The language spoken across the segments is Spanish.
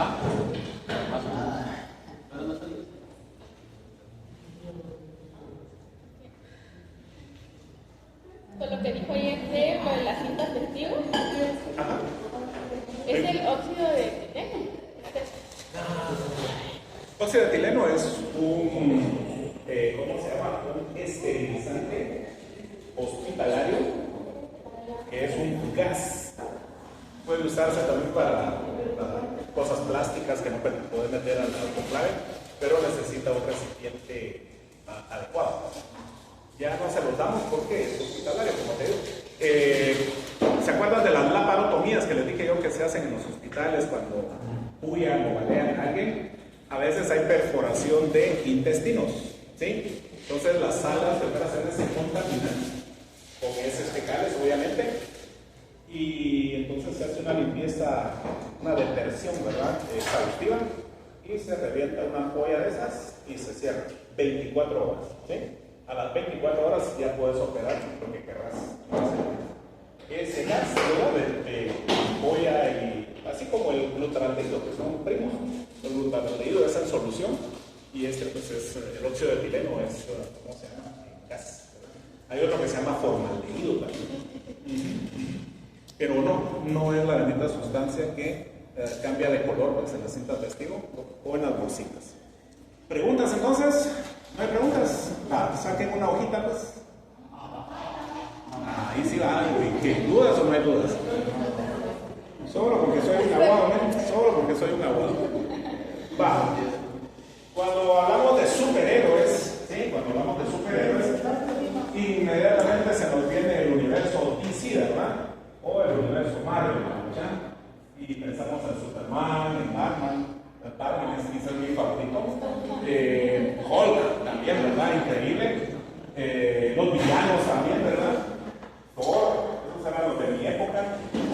Ajá. Con lo que dijo ayer de lo de las cintas testigos, Ajá. es el óxido de etileno. Óxido de etileno es un, ¿cómo se llama? Un esterilizante hospitalario, que es un gas. Puede usarse también para cosas plásticas que no pueden meter al autoclave, pero necesita un recipiente adecuado. Ya no se los damos porque es hospitalario, como te digo. ¿Se acuerdan de las laparotomías que les dije yo que se hacen en los hospitales cuando huyan o balean a alguien? A veces hay perforación de intestinos, ¿sí? Entonces las salas de operaciones se contaminan con heces fecales, obviamente, y entonces se hace una limpieza, una detersión, ¿verdad? Exhaustiva, y se revienta una ampolla de esas y se cierra 24 horas, ¿sí? A las 24 horas ya puedes operar lo que querrás hacer. Ese gas, ¿verdad? De ampolla y así como el glutaldehído, que son primos. El glutaldehído es en solución y este pues es el óxido de etileno, es, ¿cómo se llama? Gas. Hay otro que se llama formaldehído también. Pero no es la bendita sustancia que cambia de color pues, en las cintas testigo o en las bolsitas. ¿Preguntas entonces? ¿No hay preguntas? Saquen una hojita pues. Ahí sí va, ¿qué? ¿Dudas o no hay dudas? Solo porque soy un aguado, ¿no? Solo porque soy un aguado. Va. Cuando hablamos de superhéroes, ¿sí? Cuando hablamos de superhéroes, inmediatamente se nos viene el universo DC, ¿verdad? O el universo Marvel, ¿ya? Y pensamos en Superman, en Batman. Batman es quizás mi favorito. Hulk también, ¿verdad? Increíble. Los villanos también, ¿verdad? Thor, esos eran los de mi época.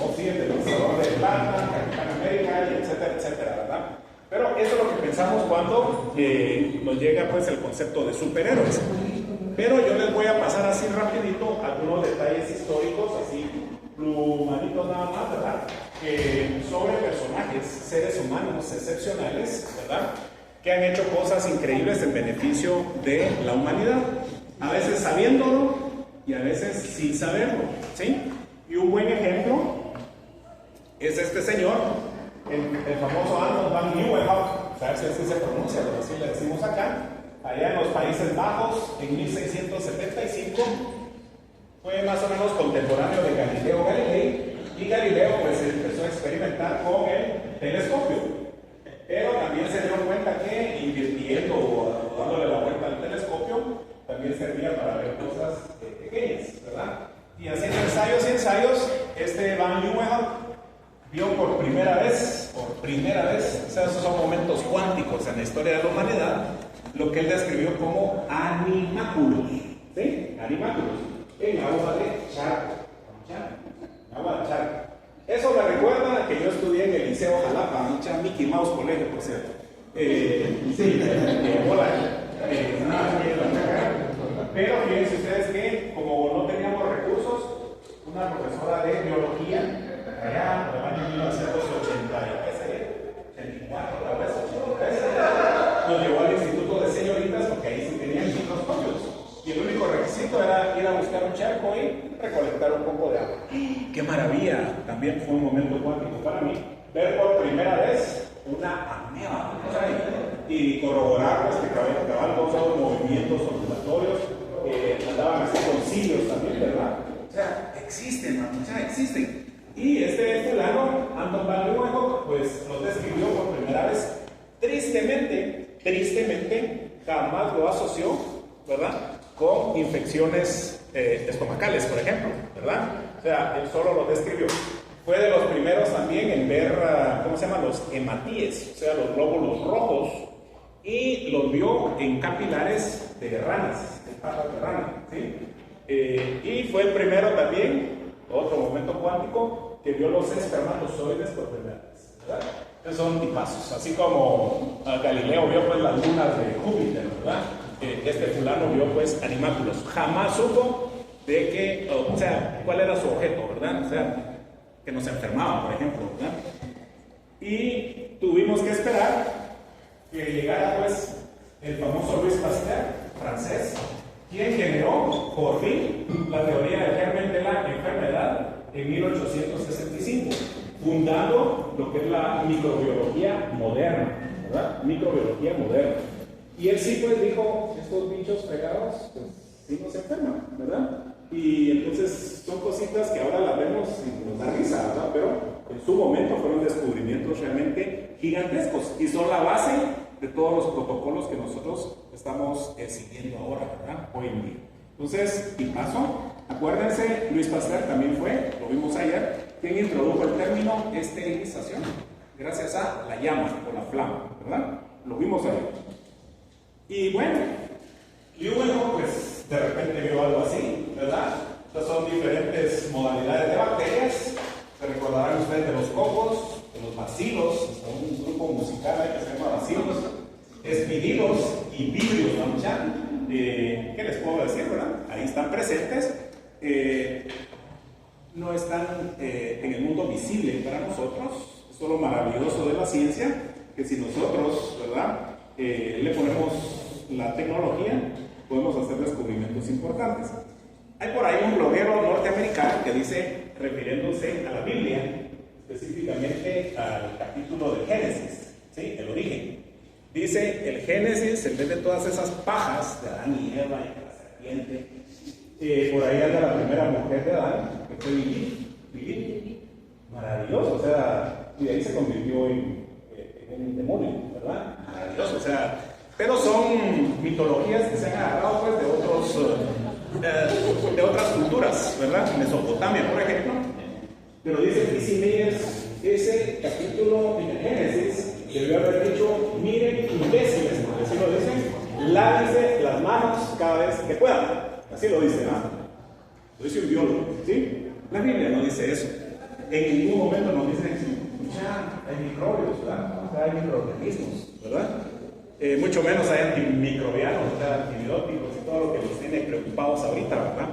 O sí, el Vencedor de Batman, Capitán América, y etcétera, etcétera, ¿verdad? Pero eso es lo que pensamos cuando nos llega pues el concepto de superhéroes. Pero yo les voy a pasar así rapidito algunos detalles históricos, así plumaditos nada más, ¿verdad? Sobre personajes, seres humanos excepcionales, ¿verdad? Que han hecho cosas increíbles en beneficio de la humanidad. A veces sabiéndolo y a veces sin saberlo, ¿sí? Y un buen ejemplo es este señor, el famoso Anton van Leeuwenhoek, a ver si así se pronuncia, pero así le decimos acá, allá en los Países Bajos, en 1675, fue más o menos contemporáneo de Galileo Galilei, y Galileo pues empezó a experimentar con el telescopio, pero también se dio cuenta que invirtiendo o dándole la vuelta al telescopio, también servía para ver cosas pequeñas, ¿verdad? Y haciendo ensayos y ensayos, este Van Leeuwenhoek vio por primera vez, o sea, esos son momentos cuánticos en la historia de la humanidad, lo que él describió como animáculos, ¿sí? Animáculos, en agua de charco, agua de charco. Eso me recuerda que yo estudié en el Liceo Jalapa, mucha Mickey Mouse Colegio, por cierto. Sí, hola, pero fíjense ustedes que, como no teníamos recursos, una profesora de biología, allá por el año 1980, ¿qué sería? 84, tal vez 83, nos llevó al Instituto de Señoritas porque ahí sí tenían microscopios. Y el único requisito era ir a buscar un charco y recolectar un poco de agua. ¡Qué maravilla! También fue un momento cuántico para mí ver por primera vez una ameba, y corroborar pues, que cabal todos los movimientos ondulatorios, andaban así con cilios también, ¿verdad? O sea, existen, o sea, existen. Y este fulano, Anton van Leeuwenhoek, pues nos describió por primera vez, tristemente, jamás lo asoció, ¿verdad? Con infecciones estomacales, por ejemplo, ¿verdad? O sea, él solo lo describió. Fue de los primeros también en ver, ¿cómo se llaman? Los hematíes, o sea, los glóbulos rojos, y los vio en capilares de ranas, en patas de rana, ¿sí? Y fue el primero también, otro momento cuántico, que vio los espermatozoides por primera vez, ¿verdad? Entonces son tipazos, así como Galileo vio pues las lunas de Júpiter, ¿verdad? Este fulano vio pues animáculos, jamás supo de que, o sea, cuál era su objeto, ¿verdad? O sea, que nos enfermaba, por ejemplo, ¿verdad? Y tuvimos que esperar que llegara pues el famoso Louis Pasteur, francés, quien generó por fin la teoría del germen de la enfermedad en 1865, fundando lo que es la microbiología moderna, ¿verdad? Microbiología moderna. Y él sí pues dijo, estos bichos fregados, pues sí nos enferman, ¿verdad? Y entonces son cositas que ahora las vemos y nos da risa, ¿verdad? Pero en su momento fueron descubrimientos realmente gigantescos y son la base de todos los protocolos que nosotros estamos siguiendo ahora, ¿verdad? Hoy en día. Entonces, y paso, acuérdense, Louis Pasteur también fue, lo vimos ayer, quien introdujo el término esterilización, gracias a la llama o la flama, ¿verdad? Lo vimos ayer. Y bueno, pues de repente vio algo así, ¿verdad? Estas son diferentes modalidades de bacterias. Se recordarán ustedes de los cocos, de los bacilos, un grupo musical que se llama bacilos, espidilos y vidrios, ¿no? ¿Qué les puedo decir, verdad? Ahí están presentes. No están en el mundo visible para nosotros. Esto es lo maravilloso de la ciencia, que si nosotros, ¿verdad? Le ponemos la tecnología, podemos hacer descubrimientos importantes. Hay por ahí un bloguero norteamericano que dice, refiriéndose a la Biblia, específicamente al capítulo de Génesis, ¿sí? El origen. Dice, el Génesis, en vez de todas esas pajas de Adán y Eva y de la serpiente, por ahí anda la primera mujer de Adán, que fue Lilith. Maravilloso, o sea, y de ahí se convirtió en un demonio, ¿verdad? Maravilloso, o sea, pero son mitologías que se han agarrado pues de otras culturas, ¿verdad? Mesopotamia, por ejemplo. Pero dice T.C. Myers, ese capítulo en el Génesis debió haber dicho, miren imbéciles, porque así lo dicen, lávense las manos cada vez que puedan. Así lo dice, ¿no? Lo dice un biólogo, ¿sí? La Biblia no dice eso. En ningún momento nos dice, ya hay microbios, ¿verdad? O sea, hay microorganismos, ¿verdad? Mucho menos hay antimicrobianos, o sea, antibióticos y todo lo que nos tiene preocupados ahorita, ¿verdad?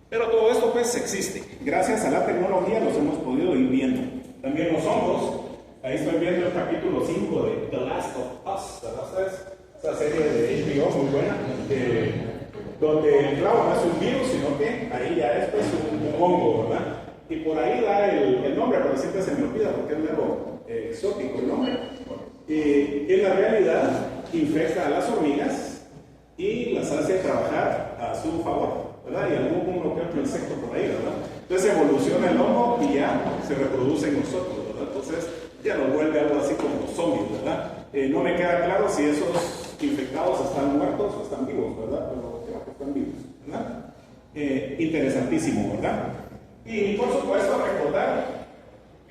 Pero todo esto pues existe. Gracias a la tecnología los hemos podido ir viendo. También los hongos. Ahí estoy viendo el capítulo 5 de The Last of Us, ¿verdad? Esa serie de HBO muy buena, donde el clavo no es un virus, sino que ahí ya es pues un hongo, ¿verdad? Y por ahí da el nombre, pero siempre se me olvida porque es algo exótico el nombre. Y en la realidad infecta a las hormigas y las hace trabajar a su favor, ¿verdad? Y algún que otro insecto por ahí, ¿verdad? Entonces evoluciona el hongo y ya se reproduce en nosotros, ¿verdad? Entonces ya nos vuelve algo así como zombies, ¿verdad? No me queda claro si esos infectados están muertos o están vivos, ¿verdad? Pero creo que están vivos, ¿verdad? Interesantísimo, ¿verdad? Y por supuesto recordar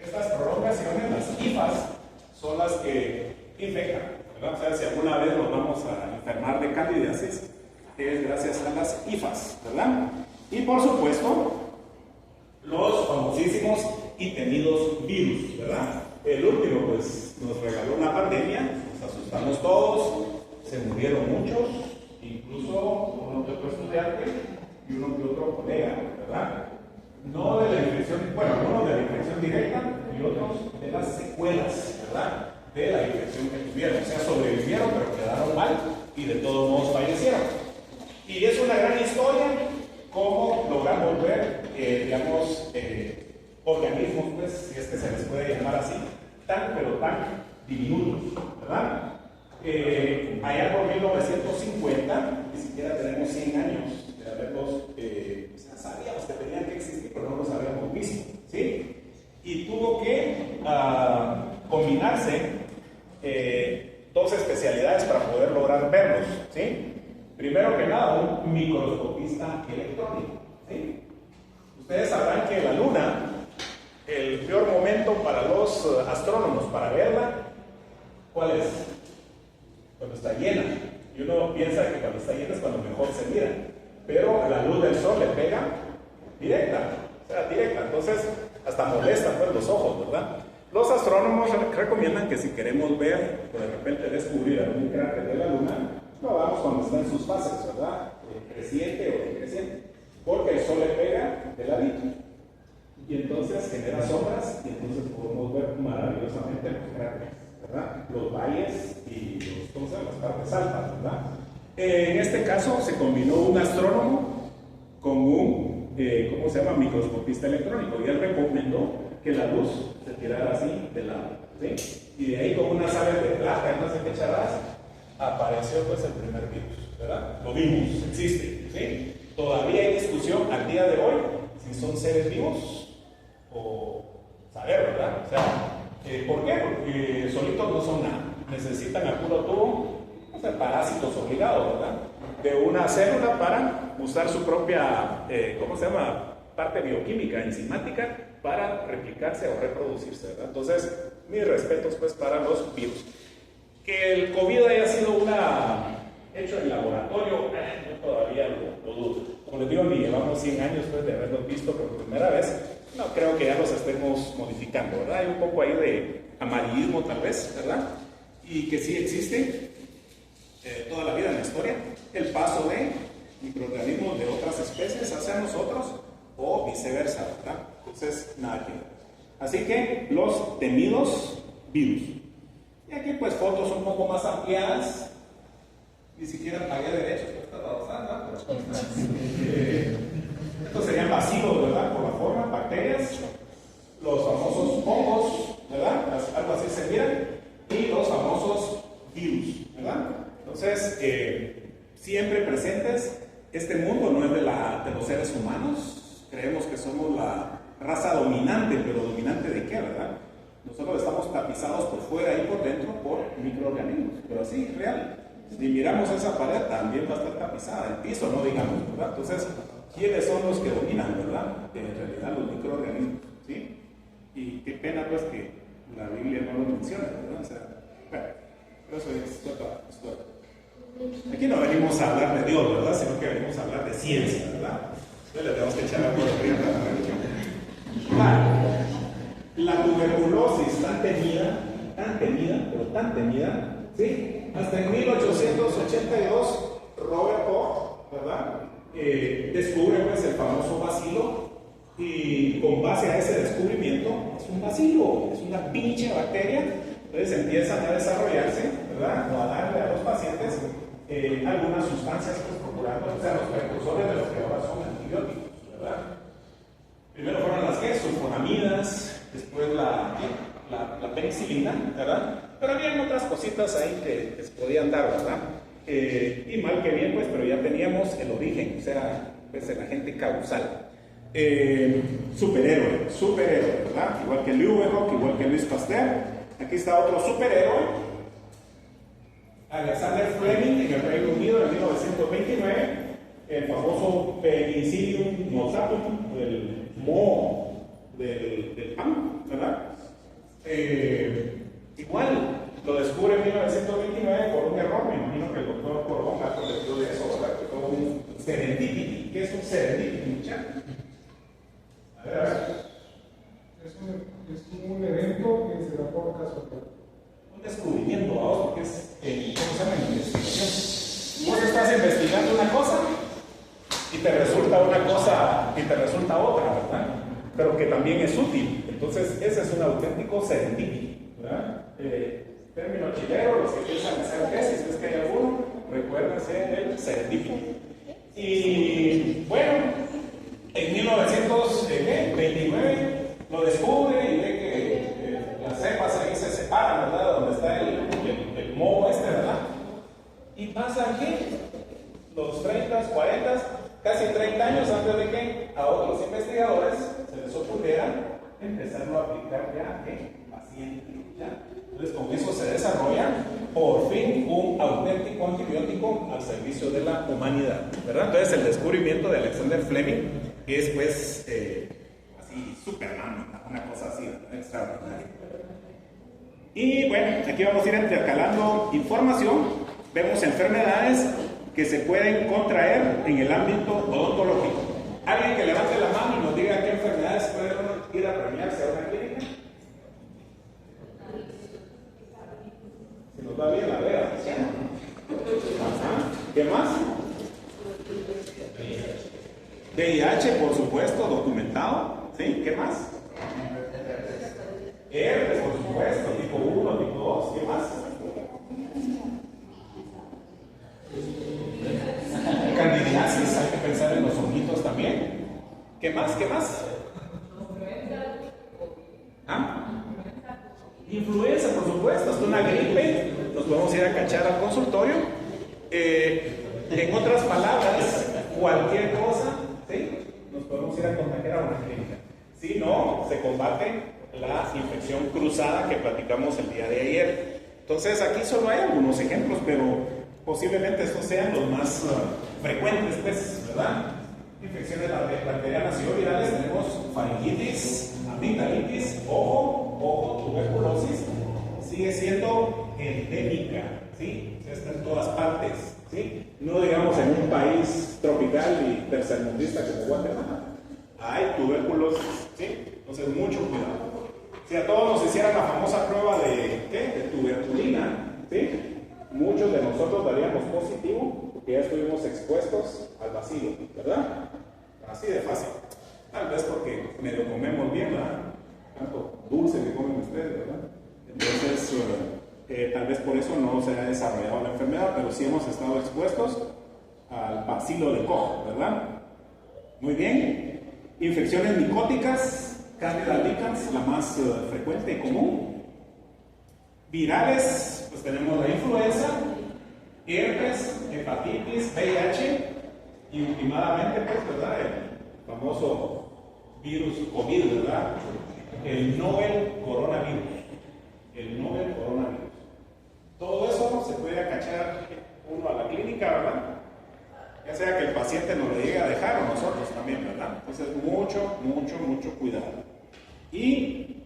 estas prolongaciones, las hifas, son las que infectan, ¿verdad? O sea, si alguna vez nos vamos a enfermar de candidiasis, es gracias a las hifas, ¿verdad? Y por supuesto, los famosísimos y temidos virus, ¿verdad? El último, pues, nos regaló una pandemia, nos asustamos todos, se murieron muchos, incluso uno que otro estudiante y uno que otro colega, ¿verdad? No de la infección, bueno, uno de la infección directa y otros de las secuelas, ¿verdad? De la infección que tuvieron. O sea, sobrevivieron, pero quedaron mal y de todos modos fallecieron. Y es una gran historia cómo logramos ver, digamos, organismos, pues, si es que se les puede llamar así, pero tan diminutos, ¿verdad? Allá por 1950, ni siquiera tenemos 100 años de haberlos, o sea, sabíamos que tenían que existir, pero no los habíamos visto, ¿sí? Y tuvo que combinarse dos especialidades para poder lograr verlos, ¿sí? Primero que nada, un microscopista electrónico, ¿sí? Ustedes sabrán que la Luna, el peor momento para los astrónomos para verla, ¿cuál es? Cuando está llena. Y uno piensa que cuando está llena es cuando mejor se mira. Pero la luz del sol le pega directa, o sea, directa. Entonces, hasta molesta pues los ojos, ¿verdad? Los astrónomos recomiendan que si queremos ver, o de repente descubrir algún cráter de la Luna, lo hagamos cuando está en sus fases, ¿verdad? Creciente o decreciente. Porque el sol le pega de ladito. Y entonces genera sombras y entonces podemos ver maravillosamente los cráteres, ¿verdad? Los valles y ¿cómo se llama? Las partes altas, ¿verdad? En este caso se combinó un astrónomo con un, ¿cómo se llama? Microscopista electrónico, y él recomendó que la luz se tirara así de lado, ¿sí? Y de ahí con unas aves de plata y no sé qué charadas, apareció pues el primer virus, ¿verdad? Lo vimos, existe, ¿sí? Todavía hay discusión al día de hoy si son seres vivos o saber, ¿verdad? O sea, ¿por qué? Porque solitos no son nada, necesitan a puro tubo, o sea, parásitos obligados, ¿verdad? De una célula para usar su propia, ¿cómo se llama? Parte bioquímica, enzimática, para replicarse o reproducirse, ¿verdad? Entonces, mis respetos pues para los virus. Que el COVID haya sido hecho en laboratorio, yo todavía lo dudo. Como les digo, ni llevamos 100 años pues, de haberlos visto por primera vez, no creo que ya los estemos modificando, ¿verdad? Hay un poco ahí de amarillismo tal vez, ¿verdad? Y que sí existe toda la vida en la historia el paso de microorganismos de otras especies hacia nosotros o viceversa, ¿verdad? Entonces, nada que ver. Así que los temidos virus. Y aquí pues fotos un poco más ampliadas. Ni siquiera pagué derechos por esta babosada, pero estos serían bacilos, ¿verdad? Por la forma, bacterias, los famosos hongos, ¿verdad? Algo así se miran, y los famosos virus, ¿verdad? Entonces, siempre presentes. Este mundo no es de los seres humanos. Creemos que somos la raza dominante, pero ¿dominante de qué, verdad? Nosotros estamos tapizados por fuera y por dentro por microorganismos, pero así, real. Si miramos esa pared, también va a estar tapizada, el piso, no digamos, ¿verdad? Entonces, ¿quiénes son los que dominan, verdad? En realidad, los microorganismos, ¿sí? Y qué pena, pues, que la Biblia no lo menciona, ¿verdad? O sea, bueno, pero eso es otra historia. Aquí no venimos a hablar de Dios, ¿verdad? Sino que venimos a hablar de ciencia, ¿verdad? Entonces le tenemos que echar algo de frío a la religión. Claro, la tuberculosis tan temida, ¿sí? Hasta en 1882, Robert Koch, ¿verdad? Descubre pues el famoso bacilo, y con base a ese descubrimiento, es un bacilo, es una pinche bacteria. Entonces empiezan a desarrollarse, ¿verdad? O a darle a los pacientes algunas sustancias pues, procurando, o sea, los precursores de los que ahora son antibióticos, ¿verdad? Primero fueron las sulfonamidas, después la penicilina, ¿verdad? Pero había otras cositas ahí que se podían dar, ¿verdad? Y mal que bien, pues, pero ya teníamos el origen, o sea, pues el agente causal. Superhéroe, ¿verdad? Igual que Leeuwenhoek, igual que Louis Pasteur. Aquí está otro superhéroe, Alexander Fleming, en el Reino Unido en 1929, el famoso Penicillium notatum, el moho del pan, ¿verdad? Igual lo descubre en 1929 por un error. Me imagino que el doctor Corbón ha corregido de eso, ¿verdad? Que fue un serendipity. ¿Qué es un serendipity, muchachos? A ver. Es como un evento que se da por casualidad. Un descubrimiento, vamos, porque es, ¿cómo se llama? Investigación. Vos estás investigando una cosa y te resulta una cosa y te resulta otra, ¿verdad? Pero que también es útil. Entonces, ese es un auténtico serendipity, ¿verdad? Término chileno, los que piensan hacer tesis, es que hay alguno, recuérdense el serendipity. Y bueno, en 1929 lo descubre y ve que las cepas ahí se separan, ¿verdad? Donde está el moho este, ¿verdad? Y pasa que los 30, 40, casi 30 años antes de que a otros investigadores se les ocurriera empezarlo a aplicar ya en pacientes, ¿ya? Entonces con eso se desarrolla por fin un auténtico antibiótico al servicio de la humanidad, ¿verdad? Entonces el descubrimiento de Alexander Fleming es pues así Superman, una cosa así extraordinaria. Y bueno, aquí vamos a ir intercalando información. Vemos enfermedades que se pueden contraer en el ámbito odontológico. Alguien que levante la mano y nos diga qué enfermedades puede ir a premiarse a una clínica. Si nos va bien la vea. ¿Qué más? VIH, por supuesto, documentado. ¿Sí? ¿Qué más? Herpes, por supuesto, tipo 1, tipo 2. ¿Qué más? por supuesto, hasta una gripe, nos podemos ir a cachar al consultorio. En otras palabras, cualquier cosa, ¿sí? Nos podemos ir a contagiar a una clínica. Si no, se combate la infección cruzada que platicamos el día de ayer. Entonces, aquí solo hay algunos ejemplos, pero posiblemente estos sean los más frecuentes, pues, ¿verdad? Infecciones bacterianas y o virales, tenemos faringitis, amigdalitis, ojo, tuberculosis, sigue siendo endémica, ¿sí? Está en todas partes, ¿sí? No digamos en un país tropical y tercermundista como Guatemala. Hay tuberculosis, ¿sí? Entonces, mucho cuidado. Si a todos nos hicieran la famosa prueba de tuberculina, ¿sí? Muchos de nosotros daríamos positivo porque ya estuvimos expuestos al bacilo, ¿verdad? Así de fácil. Tal vez porque medio comemos bien, ¿verdad? Tanto dulce que comen ustedes, ¿verdad? Entonces, tal vez por eso no se ha desarrollado la enfermedad, pero sí hemos estado expuestos al bacilo de Koch, ¿verdad? Muy bien. Infecciones micóticas, Candida albicans, la más frecuente y común. Virales, pues tenemos la influenza, herpes, hepatitis, VIH y últimamente, pues, ¿verdad? El famoso virus COVID, ¿verdad? El novel coronavirus. El novel coronavirus. Todo eso se puede acachar uno a la clínica, ¿verdad? Ya sea que el paciente nos lo llegue a dejar o nosotros también, ¿verdad? Entonces, mucho cuidado. Y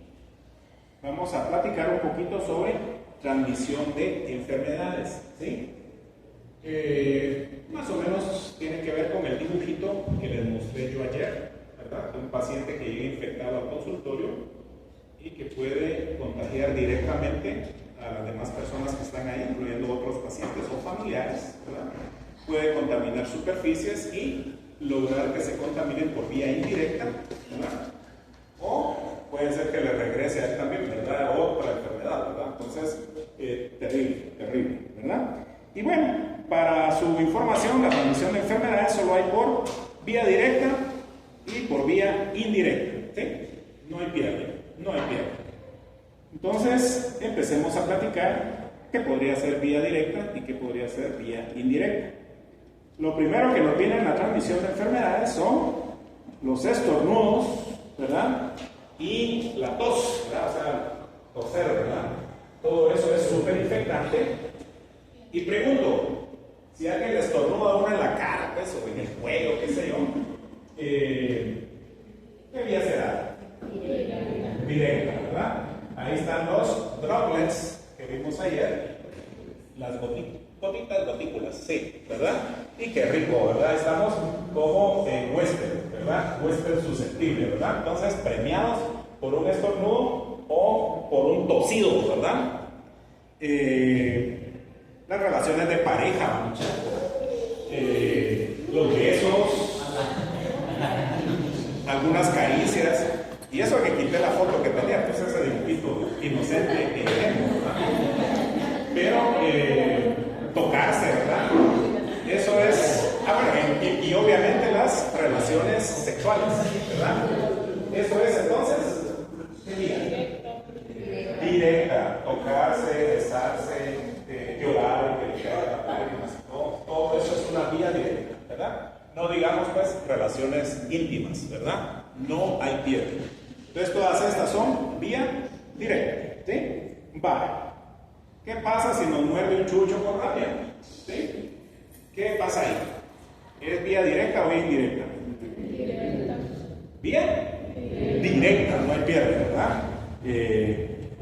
vamos a platicar un poquito sobre transmisión de enfermedades, ¿sí? Más o menos tiene que ver con el dibujito que les mostré yo ayer, ¿verdad? Un paciente que llega infectado al consultorio y que puede contagiar directamente a las demás personas que están ahí, incluyendo otros pacientes o familiares, ¿verdad? Puede contaminar superficies y lograr que se contaminen por vía indirecta, ¿verdad? O puede ser que le regrese a él también, ¿verdad? Otra enfermedad, ¿verdad? Entonces, terrible, ¿verdad? Y bueno, para su información, la transmisión de enfermedades solo hay por vía directa y por vía indirecta, ¿sí? No hay pierde. Entonces, empecemos a platicar qué podría ser vía directa y qué podría ser vía indirecta. Lo primero que nos viene en la transmisión de enfermedades son los estornudos, ¿verdad? Y la tos, ¿verdad? O sea, toser, ¿verdad? Todo eso es súper infectante. Y pregunto, si alguien le estornuda a uno en la cara, pues, o en el cuello, qué sé yo, ¿qué vía será? Directa, ¿verdad? Ahí están los droplets que vimos ayer, las gotículas, sí, ¿verdad? Y qué rico, ¿verdad? Estamos como huésped, ¿verdad? Huésped susceptible, ¿verdad? Entonces, premiados por un estornudo o por un tosido, ¿verdad? Las relaciones de pareja, los besos, algunas caricias, y eso que quité la foto que tenía, pues ese dibujito inocente que tenemos, ¿verdad? Pero tocarse, ¿verdad? Eso es, bueno, y obviamente las relaciones sexuales, ¿verdad? Eso es entonces, ¿qué vía? Directa, tocarse, besarse, llorar, todo eso es una vía directa, ¿verdad? No digamos pues relaciones íntimas, ¿verdad? No hay pierde. Entonces todas estas son vía directa, ¿sí? Vale. ¿Qué pasa si nos muerde un chucho por rabia? ¿Sí? ¿Qué pasa ahí? ¿Es vía directa o vía indirecta? Directa. ¿Vía? Directa, no hay pierde, ¿verdad?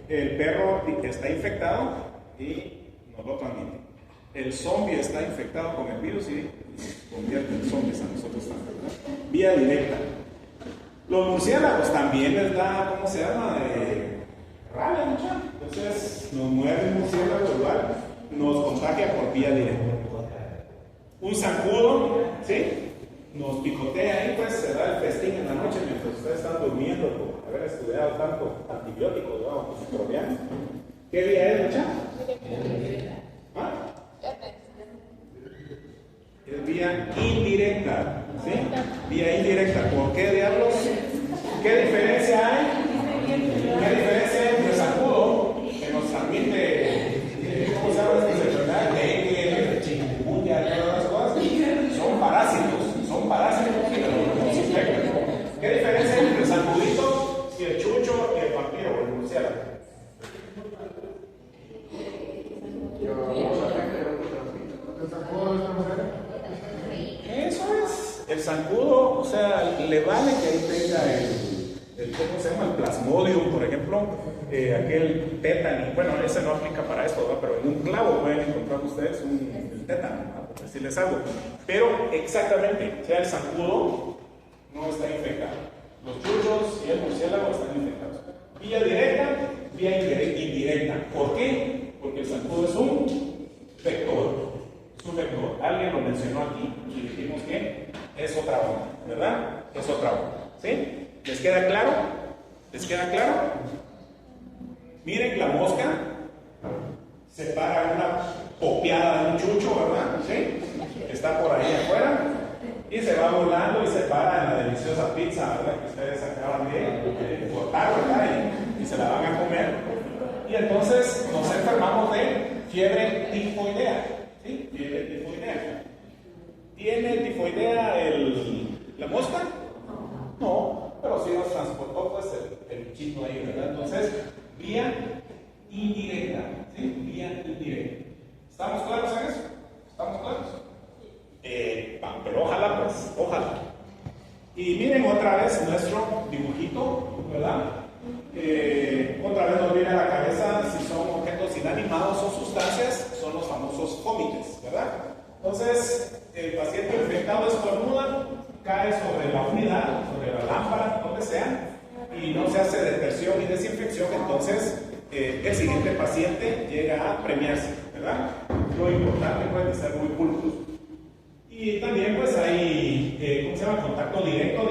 El perro está infectado y nos lo transmite. El zombie está infectado con el virus y convierte en zombies a nosotros también, ¿verdad? Vía directa. Los murciélagos también les da, ¿cómo se llama? Rabia, mucha. Entonces nos muerde un murciélago igual, nos contagia por vía directa. Un zancudo, ¿sí? Nos picotea ahí, pues se da el festín en la noche mientras ustedes están durmiendo por haber estudiado tanto antibióticos, ¿no? Microbianos. ¿Qué vía es, mucha? ¿Ah? Es vía indirecta, ¿sí? Vía indirecta. ¿Por qué diablos? ¿Qué diferencia hay? ¿Qué diferencia hay entre zancudo, que nos transmite, ¿cómo se llama esta enfermedad? Dengue, chikungunya, todas las cosas. Son parásitos que nos infectan. ¿Qué diferencia hay entre el zancudito y el chucho y el vampiro o el murciélago? Eso es. El zancudo, o sea, le vale que ahí tenga ¿cómo se llama? El plasmodium, por ejemplo, aquel tétano. Bueno, ese no aplica para esto, ¿verdad? Pero en un clavo pueden encontrar ustedes el tétano, ¿verdad? Por decirles algo. Pero exactamente, o sea, el zancudo no está infectado. Los chuchos y el murciélago están infectados. Vía directa, vía indirecta. ¿Por qué? Porque el zancudo es un vector. Es un vector. Alguien lo mencionó aquí y dijimos que es otra onda, ¿verdad? Es otra onda. ¿Sí? ¿Les queda claro? ¿Les queda claro? Miren, la mosca se para una popeada de un chucho, ¿verdad? ¿Sí? Está por ahí afuera y se va volando y se para en la deliciosa pizza, ¿verdad? Que ustedes acaban de cortar, ¿verdad? Y se la van a comer. Y entonces nos enfermamos de fiebre tifoidea. ¿Sí? Fiebre tifoidea. ¿Tiene tifoidea la mosca? No, pero sí nos transportó pues el bichito ahí, ¿verdad? Entonces, vía indirecta, ¿sí? Vía indirecta. ¿Estamos claros en eso? ¿Estamos claros? Pero ojalá, pues, ojalá. Y miren otra vez nuestro dibujito, ¿verdad? Otra vez nos viene a la cabeza si son objetos inanimados o sustancias, son los famosos cómites, ¿verdad? Entonces, el paciente infectado estornuda, cae sobre la unidad, sobre la lámpara, donde sea, y no se hace detersión y desinfección, entonces el siguiente paciente llega a premiarse, ¿verdad? Lo importante puede ser muy pulcros. Y también pues hay, ¿cómo se llama? Contacto directo,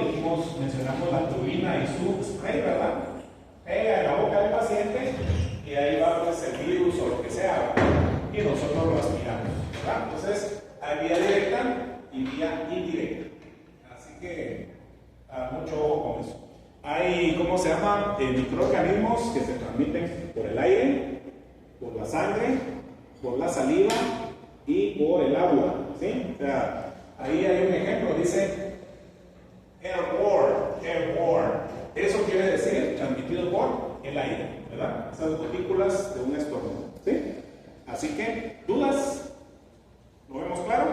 mencionamos la turbina y su spray, ¿verdad? Pega en la boca del paciente y ahí va pues el virus o lo que sea, y nosotros lo aspiramos, ¿verdad? Entonces hay vía directa y vía indirecta. Así que mucho ojo con eso. Hay, ¿cómo se llama? Microorganismos que se transmiten por el aire, por la sangre, por la saliva y por el agua, ¿sí? O sea, ahí hay un ejemplo, dice airborne. Eso quiere decir transmitido por el aire, ¿verdad? Esas gotículas de un estornudo, ¿sí? Así que, ¿dudas? ¿Lo vemos claro?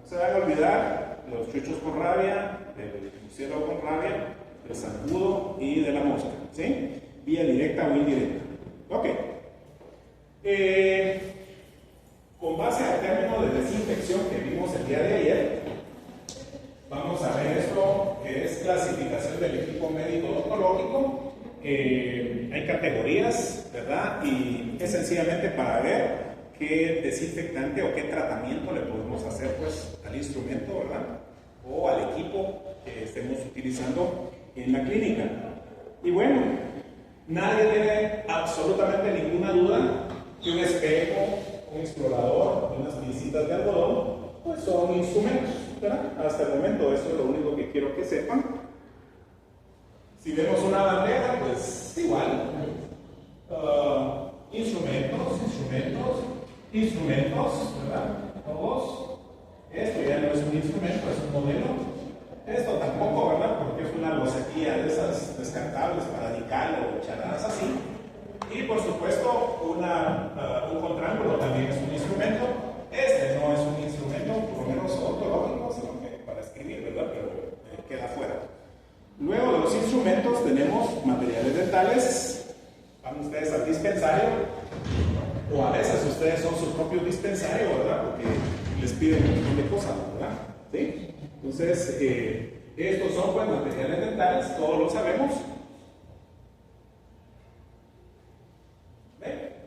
No se van a olvidar los chuchos con rabia, del murciélago con rabia, del zancudo y de la mosca, ¿sí? Vía directa o indirecta. Ok. Con base al término de desinfección que vimos el día de ayer, vamos a ver esto que es clasificación del equipo médico odontológico. Hay categorías, ¿verdad? Y es sencillamente para ver qué desinfectante o qué tratamiento le podemos hacer pues al instrumento, ¿verdad? O al equipo que estemos utilizando en la clínica. Y bueno, nadie tiene absolutamente ninguna duda que un espejo, un explorador, unas visitas de algodón, pues son instrumentos, ¿verdad? Hasta el momento eso es lo único que quiero que sepan. Si vemos una bandera, pues igual. Instrumentos, ¿verdad? Todos. Esto ya no es un instrumento, es un modelo. Esto tampoco, ¿verdad? Porque es una losería de esas descartables para dical o charadas así. Y por supuesto, un contraángulo también es un instrumento. Este no es un instrumento, por lo menos odontológico, sino que para escribir, ¿verdad? Pero queda fuera. Luego de los instrumentos tenemos materiales dentales. Van ustedes al dispensario, o a veces ustedes son su propio dispensario, ¿verdad? Porque les piden un montón de cosas, ¿verdad? ¿Sí? Entonces, estos son pues materiales dentales, todos lo sabemos.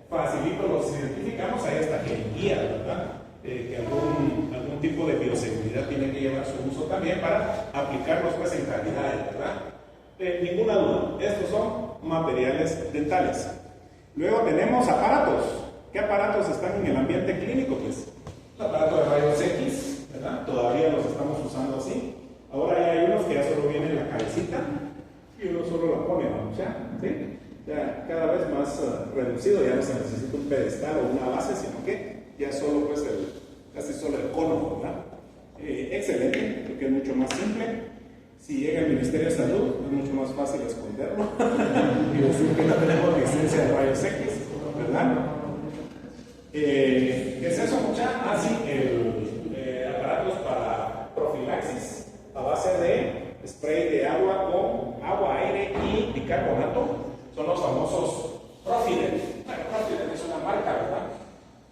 Facilito los identificamos, ahí está el guía, ¿verdad? Que algún tipo de bioseguridad tiene que llevar su uso también para aplicarlos pues en calidad, ¿verdad? Ninguna duda, estos son materiales dentales. Luego tenemos aparatos. ¿Qué aparatos están en el ambiente clínico? Pues el aparato de rayos X, ¿verdad? Todavía los estamos usando así. Ahora ya hay unos que ya solo viene en la cabecita y uno solo la pone, ¿no? ¿Sí? Ya cada vez más reducido, ya no se necesita necesita un pedestal o una base, sino que ya solo pues casi solo el cono, ¿verdad? Excelente, porque es mucho más simple. Si llega el Ministerio de Salud, es mucho más fácil esconderlo y decir que no tenemos licencia de rayos X, ¿verdad? ¿Qué es eso, mucha? Así, aparatos para profilaxis a base de spray de agua con agua, aire y bicarbonato. Son los famosos Profident. Bueno, Profident es una marca, ¿verdad?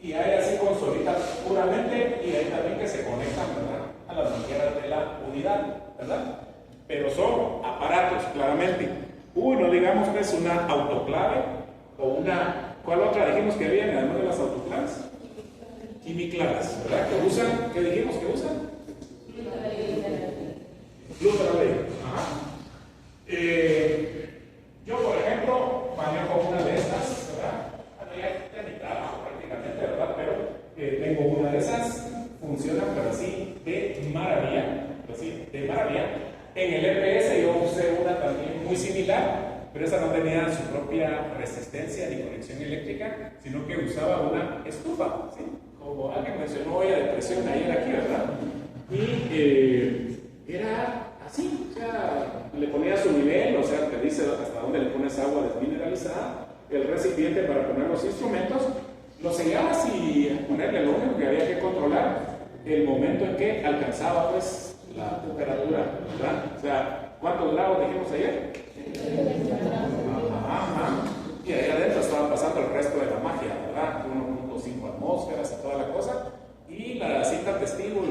Y hay así consolitas puramente y hay también que se conectan, ¿verdad?, a las mangueras de la unidad, ¿verdad? Pero son aparatos, claramente. No digamos que es una autoclave o una... ¿Cuál otra dijimos que había además de las autoclaves? Quimiclaves, ¿verdad? ¿Que usan? ¿Qué dijimos que usan? Luz de la ley. Ajá. Yo, por ejemplo, manejo una de estas, ¿verdad? Bueno, ya ni trabajo prácticamente, ¿verdad? Pero tengo una de esas, funciona, pero así de maravilla, así de maravilla. En el EPS yo usé una también muy similar, pero esa no tenía su propia resistencia ni conexión eléctrica, sino que usaba una estufa, ¿sí? Como alguien mencionó olla de presión ayer aquí, ¿verdad? Y era así, o sea, le ponía su nivel, o sea, te dice hasta dónde le pones agua desmineralizada, el recipiente para poner los instrumentos, lo sellabas y ponerle lo único que había que controlar el momento en que alcanzaba pues la temperatura, ¿verdad? O sea, ¿cuántos grados dijimos ayer? Ajá. Y ahí adentro estaba pasando el resto de la magia, ¿verdad? 1.5 atmósferas y toda la cosa. Y la cinta testigo,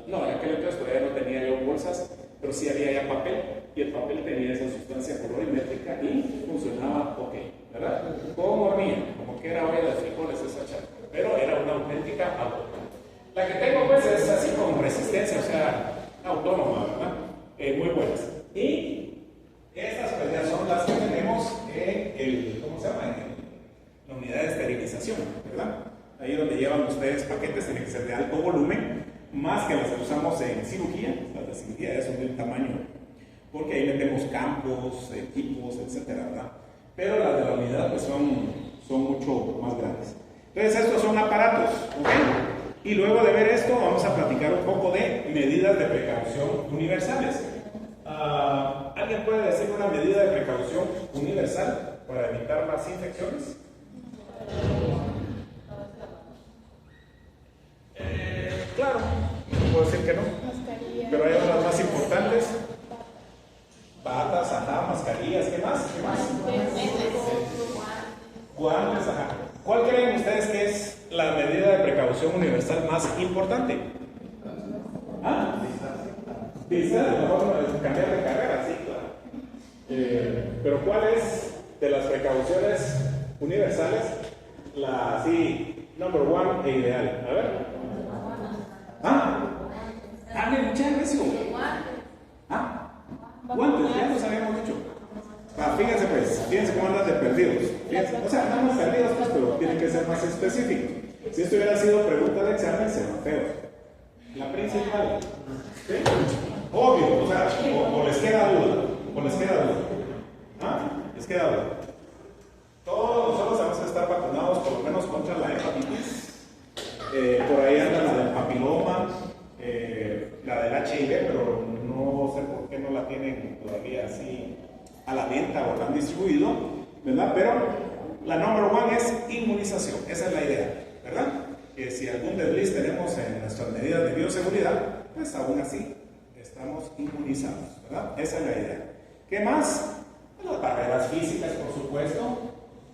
no, en aquel entonces todavía no tenía yo bolsas, pero sí había ya papel, y el papel tenía esa sustancia colorimétrica y funcionaba ok, ¿verdad? Como hornilla, como que era olla de frijoles esa charla, pero era una auténtica autoclave. La que tengo pues es así con resistencia, o sea, autónoma, ¿verdad? Muy buenas. Y estas pues ya son las que tenemos en ¿cómo se llama? En la unidad de esterilización, ¿verdad? Ahí donde llevan ustedes paquetes, tienen que ser de alto volumen, más que las que usamos en cirugía. Las de cirugía ya son del tamaño, porque ahí metemos campos, equipos, etcétera, ¿verdad? Pero las de la unidad pues son mucho más grandes. Entonces estos son aparatos, ¿ok? Y luego de ver esto, vamos a platicar un poco de medidas de precaución universales. ¿Alguien puede decir una medida de precaución universal para evitar las infecciones? Claro, puedo decir que no. Pero hay unas más importantes. Batas, ajá, mascarillas, ¿qué más? ¿Qué más? Guantes, ajá. ¿Cuál creen ustedes que es la medida de precaución universal más importante? ¿Ah? Distancia, mejor cambiar de carrera, sí, claro. Pero ¿cuál es de las precauciones universales la así, number one e ideal? A ver. ¿Ah? ¡Hable mucha agresión! ¿Ah? Guantes, ya nos habíamos dicho. Fíjense pues, fíjense cómo andan de perdidos. Fíjense, o sea, andamos perdidos pues, pero tiene que ser más específico. Si esto hubiera sido pregunta de examen, se va feo. La principal, ¿sí? Obvio, o sea, o les queda duda, ¿Ah? Les queda duda. Todos nosotros tenemos que estar vacunados por lo menos contra la hepatitis. Por ahí anda la del papiloma, la del HIV, pero no sé por qué no la tienen todavía así a la venta o la han distribuido, ¿verdad? Pero la number one es inmunización, esa es la idea, ¿verdad? Que si algún desliz tenemos en nuestras medidas de bioseguridad, pues aún así estamos inmunizados, ¿verdad? Esa es la idea. ¿Qué más? Las barreras físicas, por supuesto,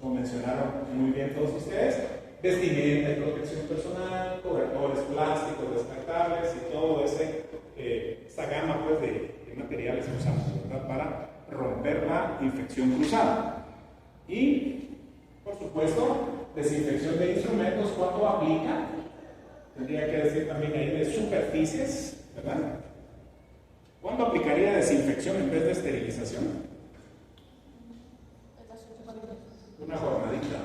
como mencionaron muy bien todos ustedes, vestimenta y protección personal, cobertores plásticos descartables y todo esa gama pues, de materiales que usamos, ¿verdad? Para romper la infección cruzada. Y, por supuesto, desinfección de instrumentos. ¿Cuándo aplica? Tendría que decir también ahí de superficies, ¿verdad? ¿Cuándo aplicaría desinfección en vez de esterilización? Una jornadita,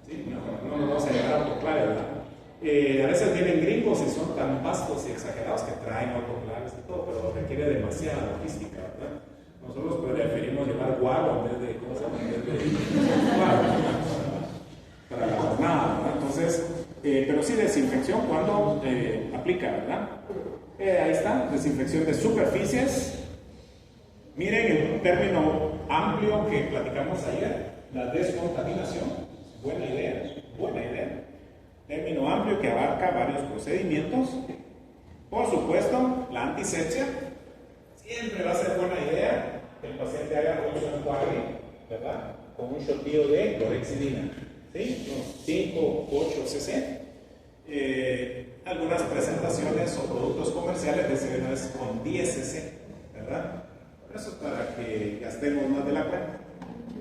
¿sí? No nos vamos a llegar a autoclave, ¿verdad? A veces vienen gringos y son tan vastos y exagerados que traen autoclaves y todo, pero requiere demasiada logística, ¿verdad? Nosotros preferimos llevar guaro en vez de, ¿cómo se llama? En vez de guaro, para la pero sí desinfección cuando aplica, ¿verdad? Ahí está, desinfección de superficies. Miren el término amplio que platicamos ayer, la descontaminación. Buena idea, buena idea. Término amplio que abarca varios procedimientos. Por supuesto, la antisepsia. Siempre va a ser buena idea que el paciente haga un enjuague, ¿verdad? Con un shotío de clorhexidina, ¿sí? Unos 5, 8 cc. Algunas presentaciones o productos comerciales deciden es con 10 cc, ¿verdad? Eso es para que gastemos más de la cuenta.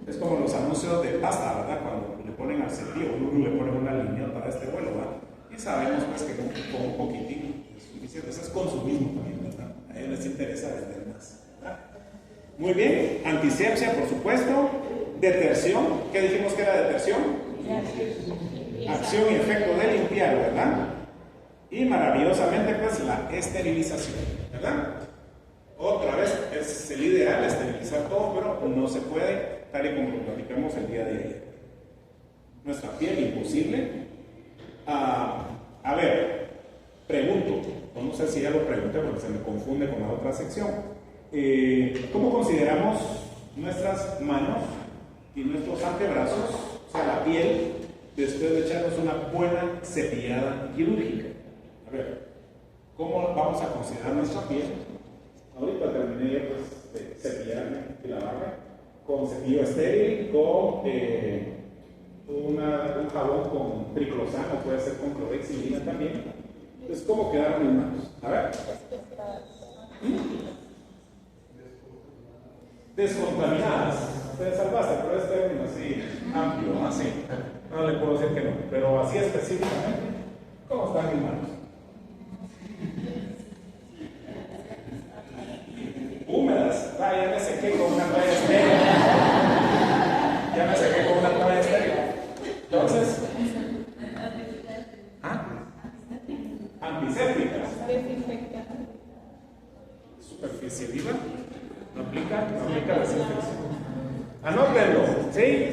Es como los anuncios de pasta, ¿verdad? Cuando le ponen al cepillo, uno le pone una línea para este vuelo, ¿verdad? Y sabemos pues que con un poquitín es suficiente. Eso es consumismo también, ¿verdad? A ellos les interesa vender más, ¿verdad? Muy bien, antisepsia, por supuesto. Detersión, ¿qué dijimos que era detersión? Acción y efecto de limpiar, ¿verdad? Y maravillosamente, pues, la esterilización, ¿verdad? Otra vez, es el ideal esterilizar todo, pero no se puede, tal y como lo platicamos el día de ayer. Nuestra piel, imposible. A ver, pregunto, no sé si ya lo pregunté porque se me confunde con la otra sección. ¿Cómo consideramos nuestras manos y nuestros antebrazos, o sea, la piel, después de echarnos una buena cepillada quirúrgica? A ver, ¿cómo vamos a considerar nuestra piel? Ahorita terminé pues, de cepillarme y lavarme con cepillo estéril, con un jabón con triclosan, o puede ser con clorhexidina también. Entonces, ¿cómo quedaron mis manos? A ver. Descontaminadas. Te salvaste, pero es término así amplio, ¿no? Así. No le puedo decir que no, pero así específicamente, ¿cómo están mis manos? Húmedas. Ya me sequé con una toalla estéril. Ya me sequé con una toalla estéril. Entonces, antisépticas. Superficie viva. No aplica desinfección. Anótenlo, ¿sí?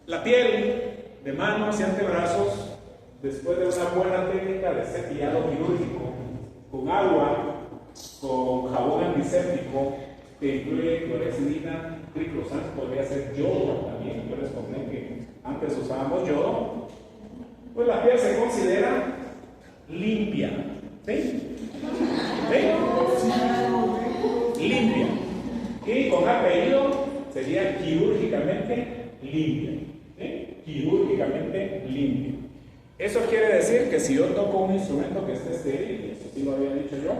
La piel de manos y antebrazos, después de una buena técnica de cepillado quirúrgico, con agua, con jabón antiséptico, que incluye clorhexidina, triclosan, podría ser yodo también. Yo les conté que antes usábamos yodo. Pues la piel se considera limpia, ¿sí? Limpia. Y con apellido sería quirúrgicamente limpia. ¿Sí? Quirúrgicamente limpia. Eso quiere decir que si yo toco un instrumento que esté estéril, y eso sí lo había dicho yo,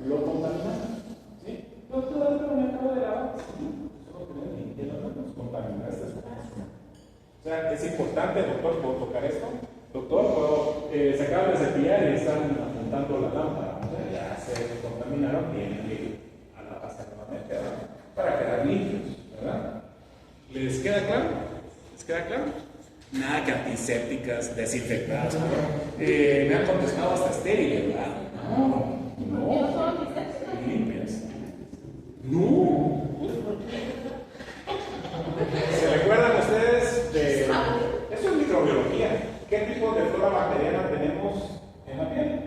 lo contaminamos. ¿Sí? Doctor, me acabo de lavar. Solo tener limpia las manos, contaminaste su instrumento. O sea, es importante, doctor, ¿puedo tocar esto? Doctor, puedo, se acaban de cepillar y están apuntando la lámpara. O sea, ya se contaminaron, tienen que ir a la pasta nuevamente, ¿verdad? Para quedar limpios, ¿verdad? ¿Les queda claro? ¿Les queda claro? Nada que antisépticas, desinfectadas. Me han contestado hasta estériles, ¿verdad? No. Limpias. No. ¿Se recuerdan ustedes de... Eso es microbiología. ¿Qué tipo de flora bacteriana tenemos en la piel?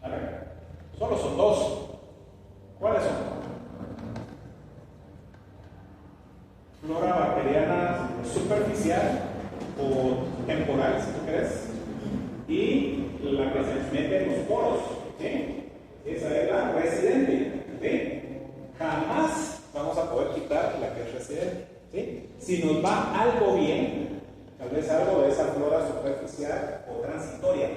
A ver, solo son dos. ¿Cuáles son? Flora bacteriana superficial o temporal, si tú quieres, y la que se mete en los poros, ¿sí? Esa es la residente, ¿sí? Jamás vamos a poder quitar la que es residente, ¿sí? Si nos va algo bien, tal vez algo de esa flora superficial o transitoria,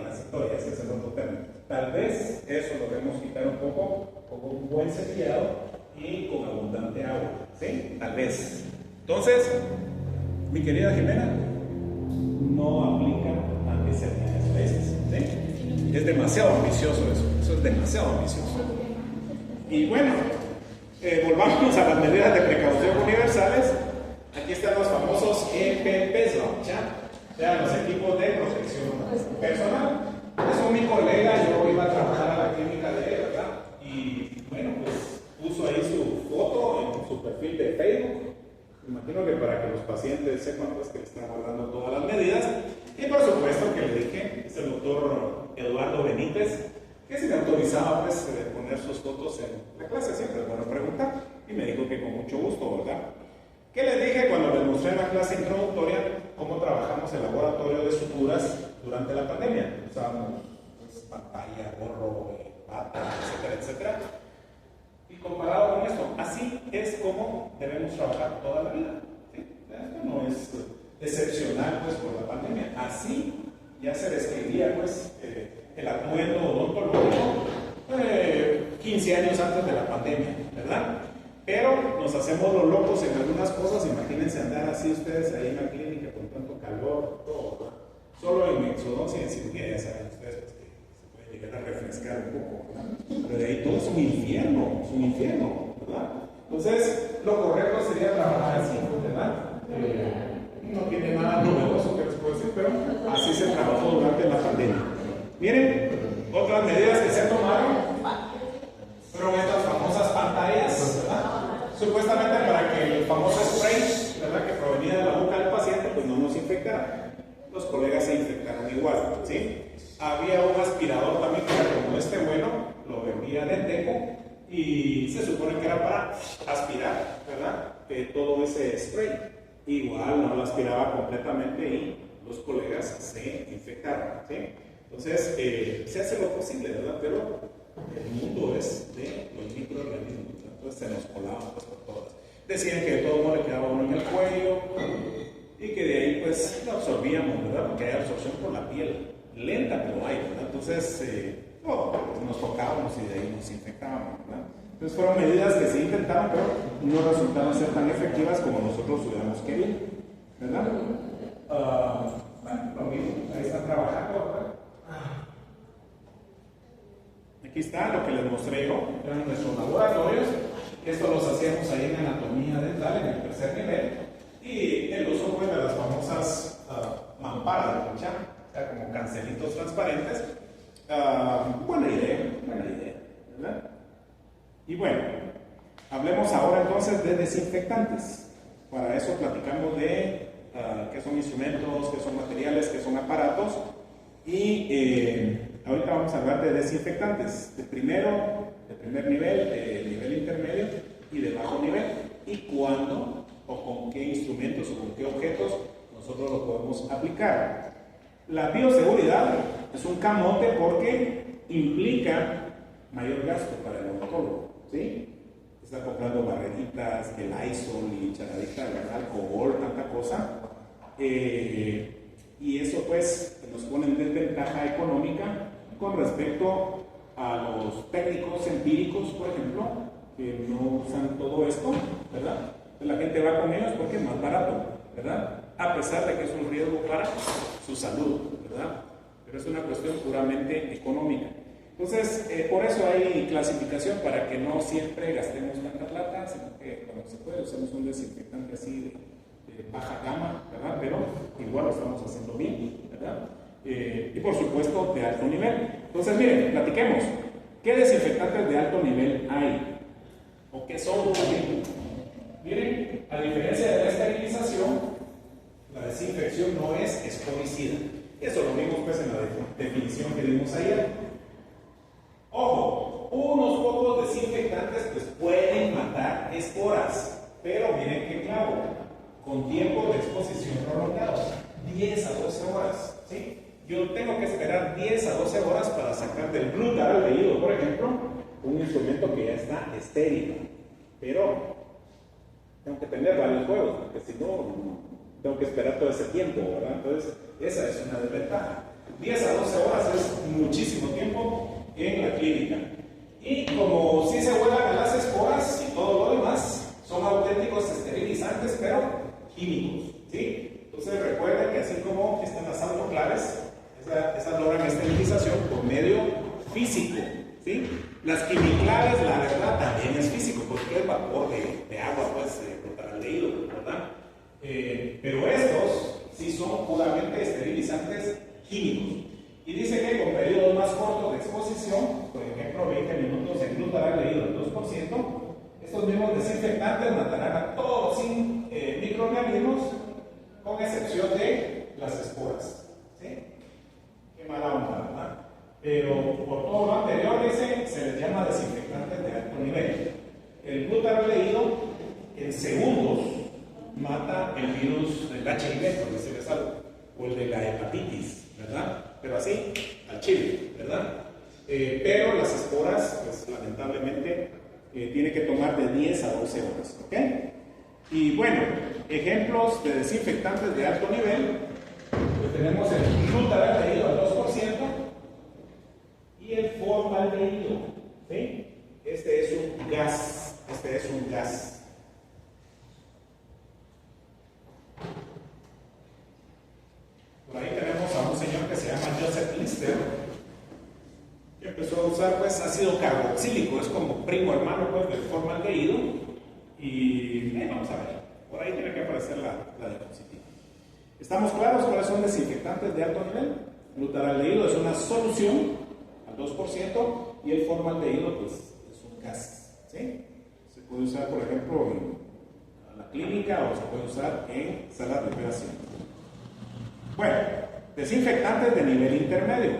ese es el otro término. Tal vez eso lo debemos quitar un poco con un buen cepillado y con abundante agua, ¿sí? Tal vez. Entonces, mi querida Jimena, no aplica antisépticas veces, ¿sí? Es demasiado ambicioso eso es demasiado ambicioso. Y bueno, volvamos a las medidas de precaución universales. Aquí están los famosos EPPs, ¿no? O sea, los equipos de protección personal. Eso mi colega, yo iba a trabajar a la clínica de él, ¿verdad? Y bueno, pues puso ahí su foto en su perfil de Facebook. Imagino que para que los pacientes sepan pues, que le están guardando todas las medidas. Y por supuesto que le dije autorizaba pues poner sus fotos en la clase, siempre es bueno preguntar, y me dijo que con mucho gusto, ¿verdad? ¿Qué les dije cuando les mostré en la clase introductoria cómo trabajamos el laboratorio de suturas durante la pandemia? Usábamos pues, pantalla, gorro, bata, etcétera, etcétera. Y comparado con esto, así es como debemos trabajar toda la vida. ¿Sí? Esto no es excepcional pues, por la pandemia. Así ya se describía pues, el atuendo odontológico 15 años antes de la pandemia, ¿verdad? Pero nos hacemos los locos en algunas cosas. Imagínense andar así ustedes ahí en la clínica con tanto calor, todo, ¿verdad? Solo en exodoncia y en cirugía, ya saben ustedes pues, que se puede llegar a refrescar un poco, ¿verdad? Pero de ahí todo es un infierno, ¿verdad? Entonces, lo correcto sería trabajar así, ¿verdad? No tiene nada novedoso que les puedo decir, pero así se trabajó durante la pandemia. Miren, otras medidas que se tomaron fueron estas famosas pantallas, ¿verdad? Supuestamente para que el famoso spray, ¿verdad? Que provenía de la boca del paciente, pues no nos infectara. Los colegas se infectaron igual, ¿sí? Había un aspirador también que era como este bueno, lo vendía Denteco y se supone que era para aspirar, ¿verdad? Todo ese spray. Igual no lo aspiraba completamente y los colegas se infectaron, ¿sí? Entonces, se hace lo posible, ¿verdad? Pero el mundo es de los microorganismos, entonces se nos colaban pues, por todas. Decían que de todo modo le quedaba uno en el cuello y que de ahí pues lo absorbíamos, ¿verdad? Porque hay absorción por la piel, lenta pero hay, ¿verdad? Entonces, nos tocábamos y de ahí nos infectábamos, ¿verdad? Entonces fueron medidas que se intentaron, pero no resultaron ser tan efectivas como nosotros hubiéramos querido, ¿verdad? Bueno, lo mismo, ahí están trabajando, ¿verdad? Aquí está lo que les mostré yo, eran nuestros laboratorios. Esto los hacíamos ahí en anatomía dental, en el tercer nivel, y el uso pues, de las famosas mamparas de lucha, o sea, como cancelitos transparentes. Buena idea, ¿verdad? Y bueno, hablemos ahora entonces de desinfectantes. Para eso platicamos de qué son instrumentos, qué son materiales, qué son aparatos. Y ahorita vamos a hablar de desinfectantes, de primer nivel, de nivel intermedio y de bajo nivel. Y cuándo o con qué instrumentos o con qué objetos nosotros lo podemos aplicar. La bioseguridad es un camote porque implica mayor gasto para el odontólogo, ¿sí? Está comprando barreritas, que el Lysol y charadita, alcohol, tanta cosa. Y eso pues nos pone en desventaja económica con respecto a los técnicos empíricos, por ejemplo, que no usan todo esto, ¿verdad? La gente va con ellos porque es más barato, ¿verdad? A pesar de que es un riesgo para su salud, ¿verdad? Pero es una cuestión puramente económica. Entonces, por eso hay clasificación para que no siempre gastemos tanta plata, sino que cuando se puede usemos un desinfectante así de baja gama, ¿verdad? Pero igual lo estamos haciendo bien, ¿verdad? Y por supuesto de alto nivel. Entonces, miren, platiquemos. ¿Qué desinfectantes de alto nivel hay? ¿O qué son también? Miren, a diferencia de la esterilización, la desinfección no es esporicida. Eso lo vimos pues en la definición que dimos ayer. Ojo, unos pocos desinfectantes pues pueden matar esporas, pero miren qué clavo, con tiempo de exposición prolongado, 10 a 12 horas, ¿sí? Yo tengo que esperar 10 a 12 horas para sacar del glutaraaldehído, por ejemplo, un instrumento que ya está estéril, pero tengo que tener varios juegos, porque si no, tengo que esperar todo ese tiempo, ¿verdad? Entonces, esa es una desventaja. 10 a 12 horas es muchísimo tiempo en la clínica. Y como si se vuelan a las esporas y todo lo demás, son auténticos esterilizantes, pero químicos, ¿sí? Entonces recuerden que así como están las autoclaves, esas logran esterilización por medio físico, ¿sí? Las quimiclaves, la verdad, también es físico, porque es vapor de agua, pues, glutaraaldehído, ¿verdad? Pero estos sí son puramente esterilizantes químicos. Y dice que con periodos más cortos de exposición, por ejemplo 20 minutos en glutaraaldehído del 2%, estos mismos desinfectantes matarán a todos los microorganismos, con excepción de las esporas. ¿Sí? Qué mala onda, ¿verdad? Pero por todo lo anterior dice, le llama desinfectantes de alto nivel. El butadieno en segundos mata el virus del HIV, por decirles algo, o el de la hepatitis, ¿verdad? Pero así, al chile, ¿verdad? Pero las esporas, pues lamentablemente, tiene que tomar de 10 a 12 horas, ¿ok? Y bueno, ejemplos de desinfectantes de alto nivel, pues tenemos el glutaraído al 2% y el formaldehído, ¿sí? Este es un gas, Por ahí tenemos a un señor que se llama Joseph Lister, que empezó a usar pues ácido carboxílico, es como primo hermano pues del formaldehído, y vamos a ver, por ahí tiene que aparecer la diapositiva. ¿Estamos claros cuáles son desinfectantes de alto nivel? El butadieno es una solución al 2% y el formaldehído pues es un gas, ¿sí? Se puede usar por ejemplo en la clínica o se puede usar en salas de operación. Bueno, desinfectantes de nivel intermedio.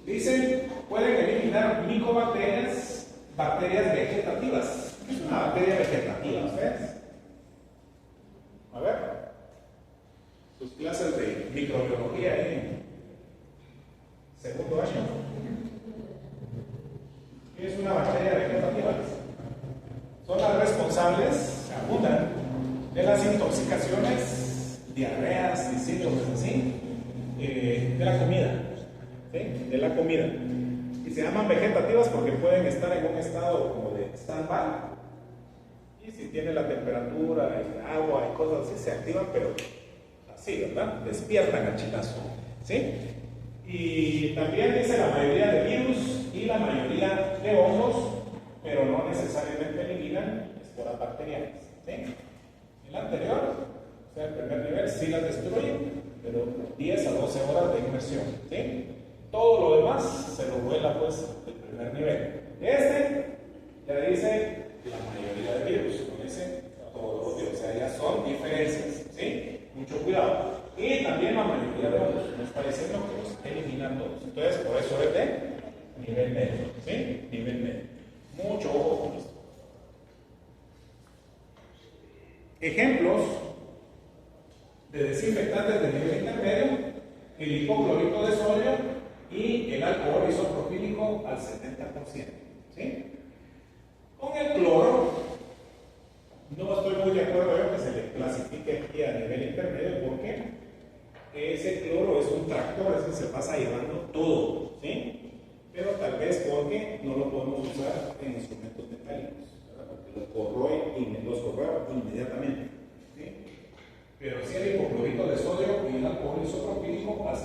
Dicen, pueden eliminar micobacterias, bacterias vegetativas. ¿Qué es una bacteria vegetativa, ustedes? A ver, sus clases de microbiología en segundo año. ¿Qué es una bacteria vegetativa? Son las responsables, abundan, de las intoxicaciones, diarreas y síndromes así, de la comida, ¿sí? De la comida. Y se llaman vegetativas porque pueden estar en un estado como de stand-by. Y si tiene la temperatura, el agua y cosas así, se activan, pero así, ¿verdad? Despiertan al chilazo, ¿sí? Y también dice la mayoría de virus y la mayoría de hongos, pero no necesariamente eliminan esporas bacterianas, ¿sí? El anterior, o sea, el primer nivel, sí las destruyen, pero 10 a 12 horas de inmersión, ¿sí? Todo lo demás se lo vuela, pues, el primer nivel. Este ya dice la mayoría de virus, no dice todos los virus, o sea, ya son diferencias, ¿sí? Mucho cuidado. Y también la mayoría de hongos, no está diciendo que los eliminan todos. Entonces, por eso es de nivel medio, ¿sí? Nivel medio. Mucho ojo con esto. Ejemplos de desinfectantes de nivel intermedio: el hipoclorito de sodio y el alcohol isopropílico al 70%, ¿sí? Con el cloro, no estoy muy de acuerdo yo que se le clasifique aquí a nivel intermedio porque ese cloro es un tractor, es que se pasa llevando todo, ¿sí? Pero tal vez porque no lo podemos usar en instrumentos metálicos, los corroe inmediatamente, ¿sí? Pero sí el hipoclorito de sodio y el alcohol isopropílico al 70%.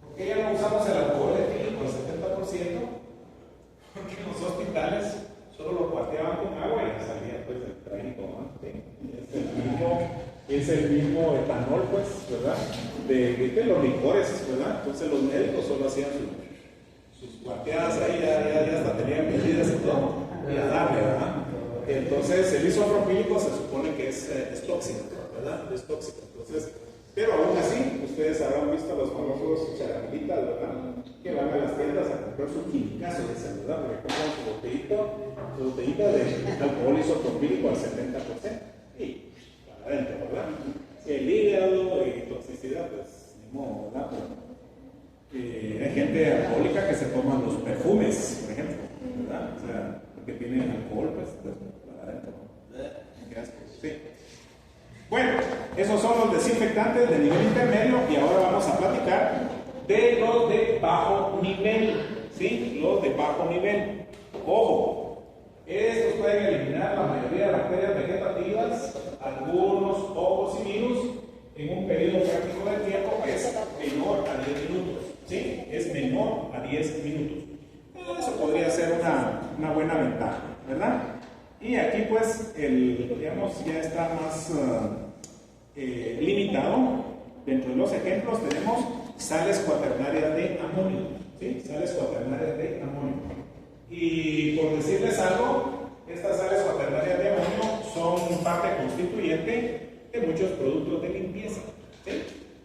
¿Por qué ya no usamos el alcohol etílico al 70%? Porque en los hospitales solo lo cuarteaban con agua y salía pues el trágico, ¿no? Es el mismo etanol, pues, ¿verdad? De los licores, ¿verdad? Entonces los médicos solo hacían sus cuarteadas ahí, ya hasta tenían medidas y todo, y a darle, ¿verdad? Entonces el isopropílico se supone que es tóxico, ¿verdad? Es tóxico. Entonces, pero aún así, ustedes habrán visto los famosos charamelitas, ¿verdad? Que van a las tiendas a comprar su quimicazo, ¿verdad? Porque compran su botellita de alcohol isopropílico al 70%. Y para adentro, ¿verdad? El hígado y toxicidad, pues, ni modo, ¿verdad? Hay gente alcohólica que se toma los perfumes, por ejemplo, ¿verdad? O sea, porque tienen alcohol, pues para adentro. Qué asco, sí. Bueno, esos son los desinfectantes de nivel intermedio y ahora vamos a platicar de los de bajo nivel, ¿sí? Los de bajo nivel. Ojo, estos pueden eliminar la mayoría de bacterias vegetativas, algunos hongos y virus en un periodo práctico de tiempo que es menor a 10 minutos, ¿sí? Es menor a 10 minutos. Eso podría ser una buena ventaja, ¿verdad? Y aquí pues, digamos, ya está más limitado. Dentro de los ejemplos tenemos sales cuaternarias de amonio, ¿sí? Sales cuaternarias de amonio. Y por decirles algo, estas sales cuaternarias de amonio son parte constituyente de muchos productos de limpieza, ¿sí?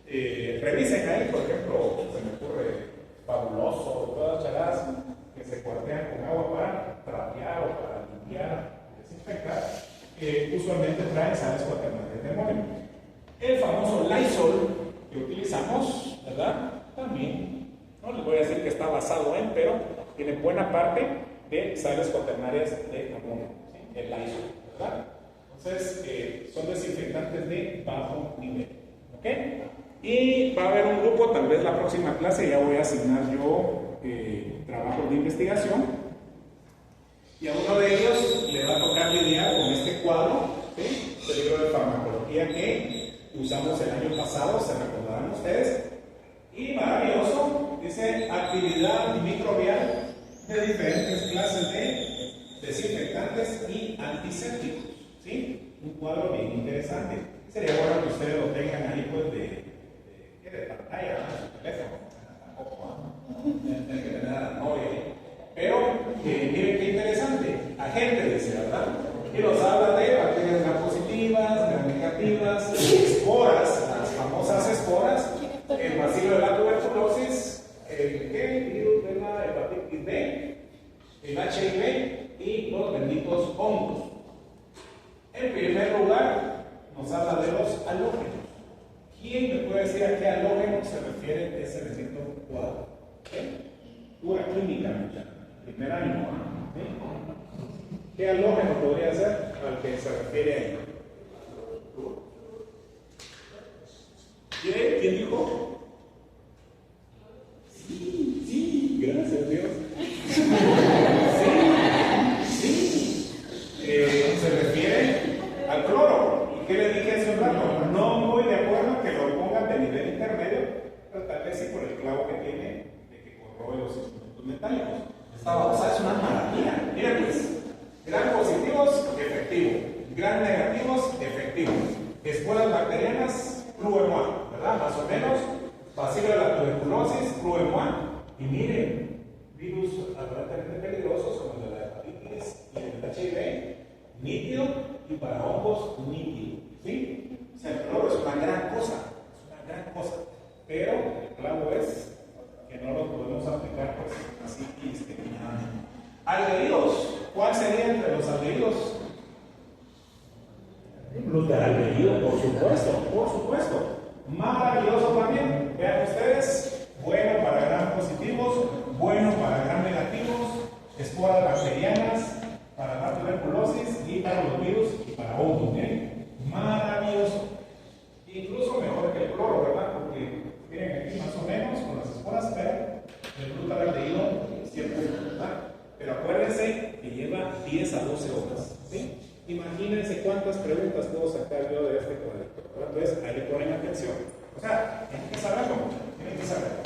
Revisen ahí, por ejemplo, se me ocurre Fabuloso, todas las charadas que se cuartean con agua para trapear o para limpiar, desinfectar, usualmente traen sales cuaternarias de amonio. El famoso Lysol que utilizamos, ¿verdad? También, no les voy a decir que está basado en, pero tiene buena parte de sales cuaternarias de amonio, ¿sí? El Lysol, ¿verdad? Entonces, son desinfectantes de bajo nivel, ¿ok? Y va a haber un grupo, tal vez la próxima clase ya voy a asignar yo trabajos de investigación, y a uno de ellos le va a tocar lidiar con este cuadro, ¿sí? Este libro de farmacología que usamos el año pasado, se recordarán ustedes, y maravilloso, dice actividad microbial de diferentes clases de desinfectantes y antisépticos, ¿sí? Un cuadro bien interesante. Sería bueno que ustedes lo tengan ahí pues de pantalla, ¿no? Su teléfono, tampoco, ¿no? Tienen que tener a la novia ahí. Pero miren qué interesante, agente dice, ¿verdad? Y nos habla de bacterias gram positivas, gram negativas, esporas, las famosas esporas, el bacilo de la tuberculosis, el virus de la hepatitis B, el HIV y los benditos hongos. En primer lugar, nos habla de los halógenos. ¿Quién me puede decir a qué halógeno se refiere ese bendito cuadro? Pura química, muchachos. Primer año, ¿no? ¿Sí? ¿Qué halógeno podría ser al que se refiere ahí? ¿Quién dijo? Sí, gracias Dios. Sí. Se refiere al cloro. ¿Y qué le dije hace un rato? No muy de acuerdo que lo pongan de nivel intermedio, pero tal vez sí por el clavo que tiene de que corroe los instrumentos metálicos. Esta babosa es una maravilla. Miren pues, gran positivos, efectivo. Gran negativos, efectivo. Esporas bacterianas, cruemoi, ¿verdad? Más o menos. Bacilo de la tuberculosis, cruemoi. Y miren, virus aparentemente peligrosos como el de la hepatitis y el HIV, nítido, y para hongos, nítido. ¿Sí? O sea, el cloro es una gran cosa. Es una gran cosa. Pero el clavo es que no lo podemos aplicar pues así indiscriminadamente. Aldehídos, ¿cuál sería entre los aldehídos? Glutaraldehído, por supuesto, por supuesto. Maravilloso también, vean ustedes, bueno para gram positivos, bueno para gram negativos, esporas bacterianas, para la tuberculosis y para los virus y para hongos, ¿bien? Maravilloso. Incluso mejor que el cloro, ¿verdad? Porque miren aquí más o menos con las esporas, pero el glutaraldehído siempre, ¿verdad? Pero acuérdense que lleva 10 a 12 horas, ¿sí? Imagínense cuántas preguntas puedo sacar yo de este cuadrito. Entonces, ahí le ponen atención. O sea, tienen que saberlo, tienen que saberlo.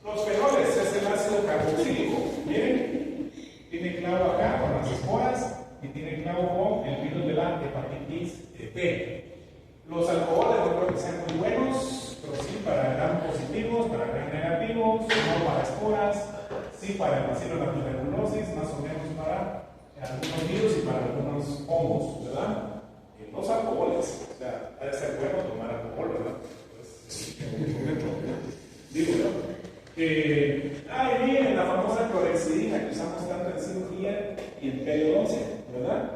Los fenoles es el ácido carboxílico. Miren, tiene clavo acá con las esporas y tiene clavo con el virus de la hepatitis B. Los alcoholes no creo que sean muy buenos, pero sí para gram positivos, para gram negativos, no para esporas, sí para el bacilo de la tuberculosis, más o menos para algunos virus y para algunos hongos, ¿verdad? Los alcoholes, o sea, ha de ser bueno tomar alcohol, ¿verdad? Pues, digo yo. Miren, la famosa clorexidina que usamos tanto en cirugía y en periodoncia, ¿verdad?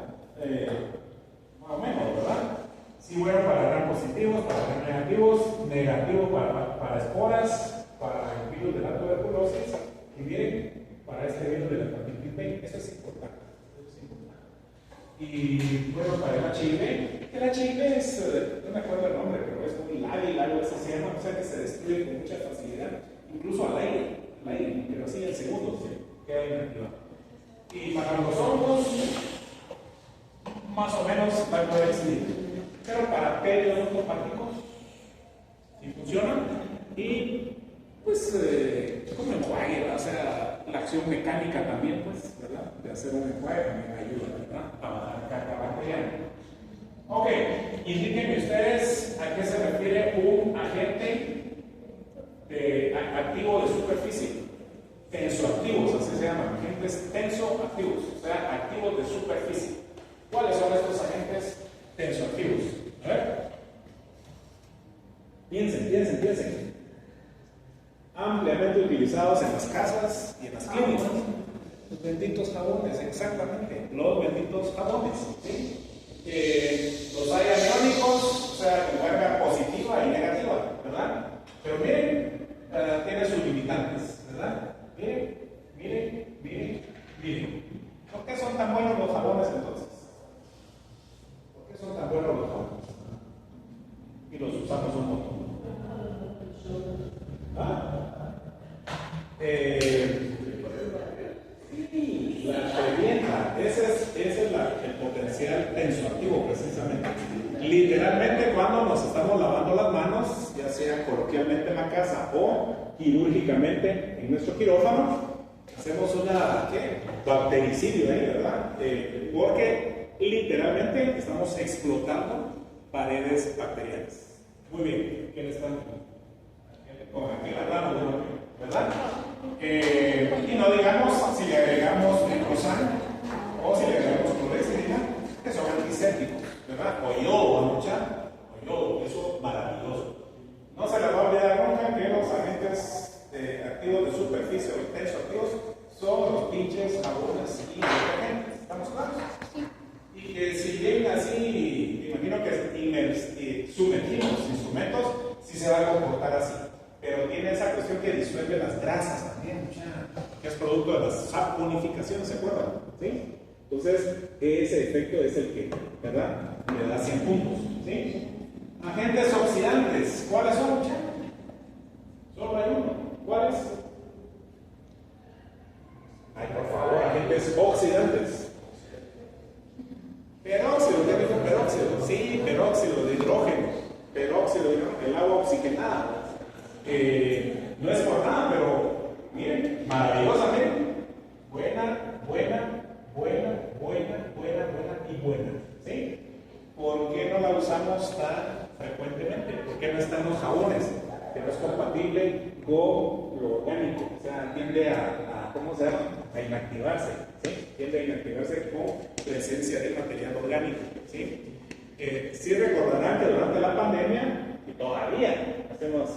Más o menos, ¿verdad? Sí, bueno para gram positivos, para gram negativos, negativo para esporas, para el virus de la tuberculosis, y miren, para este virus de la hepatitis B, eso es importante. Y bueno, para el HIV es, no me acuerdo el nombre, pero es muy lábil, algo así se llama, o sea que se destruye con mucha facilidad, incluso al aire, pero así en segundos queda inactivado. Y para los hongos, más o menos la clorexidina, pero para periodontopáticos, sí funciona, y pues como enjuague, o sea, la acción mecánica también, pues, ¿verdad? De hacer un enjuague también ayuda, ¿verdad? A bajar carga bacteriana. Ok, indíquenme ustedes a qué se refiere un agente activo de superficie. Tensoactivos, así se llaman, agentes tensoactivos, o sea, activos de superficie. ¿Cuáles son estos agentes tensoactivos? A ver. Piensen. Ampliamente utilizados en las casas y en las clínicas. Los benditos jabones, exactamente. Los benditos jabones. ¿Sí? Los hay aniónicos, o sea, con carga positiva y negativa, ¿verdad? Pero miren, tiene sus limitantes, ¿verdad? Miren. ¿Por qué son tan buenos los jabones entonces? ¿Por qué son tan buenos los jabones? Y los usamos un montón. Sí, la previenta, ese es el potencial tensoactivo precisamente. Literalmente cuando nos estamos lavando las manos, ya sea coloquialmente en la casa o quirúrgicamente en nuestro quirófano, hacemos bactericidio ahí, ¿verdad? Porque literalmente estamos explotando paredes bacterianas. Muy bien, ¿quiénes están? Con aquel hablando, ¿verdad? Y no digamos si le agregamos glifosato o si le agregamos clorexidina, que son antisépticos, ¿verdad? O yodo, eso maravilloso. No se les va a olvidar nunca que los agentes activos de superficie o tensoactivos son los pinches jabones y detergentes. ¿Estamos claros? Sí. Y que si bien así, imagino que sumergimos instrumentos, sí se va a comportar así. Pero tiene esa cuestión que disuelve las grasas también, que es producto de las saponificaciones, ¿se acuerdan? ¿Sí? Entonces, ese efecto es el que, ¿verdad? Le da 100 puntos, ¿sí? Agentes oxidantes, ¿cuáles son? Solo hay uno. ¿Cuáles? Ay, por favor, agentes oxidantes. Peróxido, ¿qué dijo peróxido? Sí, peróxido de hidrógeno. El agua oxigenada. No es por nada, pero miren, maravillosamente buena y buena, ¿sí? ¿Por qué no la usamos tan frecuentemente? ¿Por qué no están los jabones? Que no es compatible con lo orgánico, o sea, tiende a inactivarse, ¿sí? Tiende a inactivarse con presencia de material orgánico, ¿sí? Sí recordarán que durante la pandemia, y todavía hacemos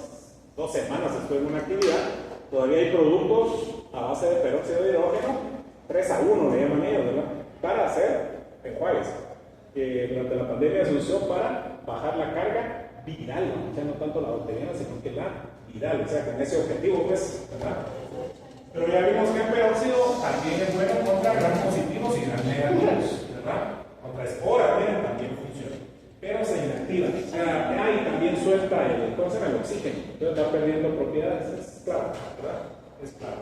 2 semanas estuve en una actividad, todavía hay productos a base de peróxido de hidrógeno, 3-1 le llaman ellos, ¿verdad? Para hacer enjuagues. Durante la pandemia se usó para bajar la carga viral, ¿no? Ya no tanto la bacteriana, sino que la viral, o sea, con ese objetivo, pues, ¿verdad? Pero ya vimos que el peróxido también es bueno contra gran positivos y gran negativos, ¿verdad? Contra esporas, miren, también funciona. Pero se inactiva, o sea, ahí también suelta el oxígeno, entonces va perdiendo propiedades, es claro, ¿verdad? Es claro.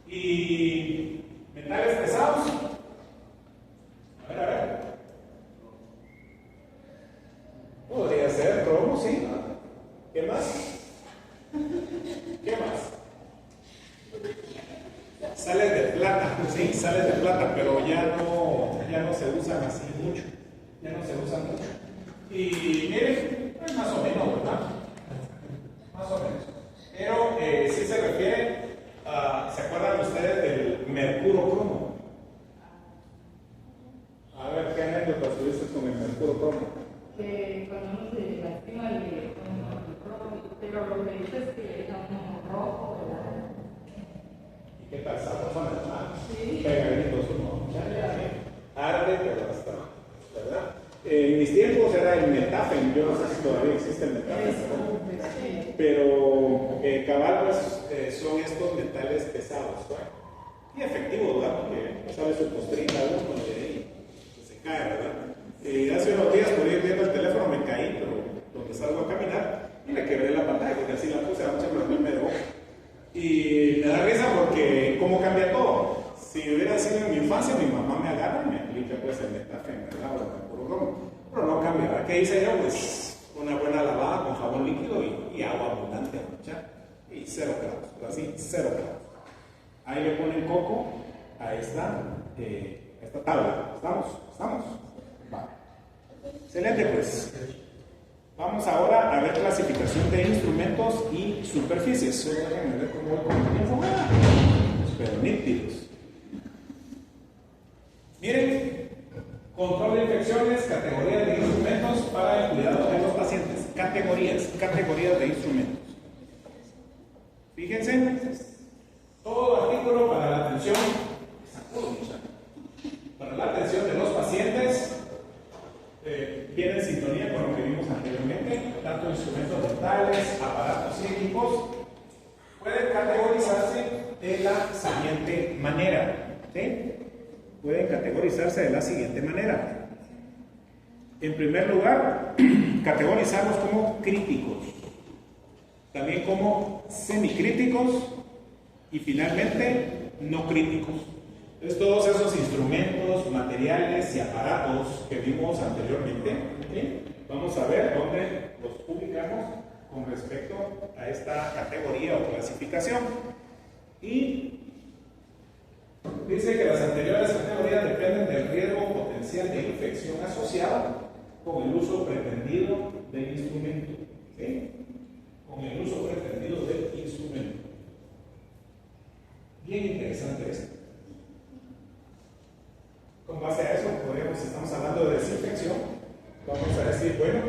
Y metales pesados, a ver. Podría ser cromo, sí. ¿Qué más? Sales de plata, sí, sales de plata, pero ya no se usan así mucho, Y miren, pues más o menos, ¿verdad? Más o menos. Pero sí se refiere a, ¿se acuerdan ustedes del mercuro cromo? A ver, ¿qué anécdotas tuviste con el mercuro cromo? Que cuando uno se lastima le ponen el cromo, pero lo que dice es que es un rojo, ¿verdad? ¿Y qué tal? ¿Sabrosa, verdad? Sí. Pegaditos, ¿no? Arde, pero hasta, ¿verdad? En mis tiempos era el metafen, yo no sé si todavía existe el metafen, pero cabal, pues, son estos metales pesados, ¿verdad? Y efectivos, ¿verdad? Porque sale su postrita uno y ahí se cae, ¿verdad? Hace unos días por ir viendo el teléfono me caí, pero donde salgo a caminar y me quebré la pantalla, porque así la puse, anoche me dormí medio ojo. Y me da risa porque cómo cambia todo. Si hubiera sido en mi infancia, mi mamá me agarra y me aplica pues el metafen, ¿verdad? O el puro cromo. Pero no cambia, ¿verdad? ¿Qué hice yo? Pues una buena lavada con jabón líquido y agua abundante, ¿ya? Y 0 grados, pero así, 0 grados. Ahí le ponen coco a esta tabla. ¿Estamos? Vale. Excelente, pues. Vamos ahora a ver clasificación de instrumentos y superficies. Solo déjenme ver cómo voy con el tiempo. Pero nítidos. Miren, control de infecciones, categoría de instrumentos para el cuidado de los pacientes. Categoría categorías de instrumentos. Fíjense, todo artículo para la atención, para la atención de los pacientes, viene en sintonía con lo que vimos anteriormente, tanto instrumentos dentales, aparatos y equipos, pueden categorizarse de la siguiente manera. ¿Sí? Pueden categorizarse de la siguiente manera. En primer lugar, categorizarlos como críticos, también como semicríticos y finalmente no críticos. Entonces, todos esos instrumentos, materiales y aparatos que vimos anteriormente, ¿sí? Vamos a ver dónde los ubicamos con respecto a esta categoría o clasificación. Y dice que las anteriores categorías dependen del riesgo potencial de infección asociado con el uso pretendido del instrumento. ¿Sí? Con el uso pretendido del instrumento. Bien interesante esto. Con base a eso, podemos, estamos hablando de desinfección, vamos a decir, bueno,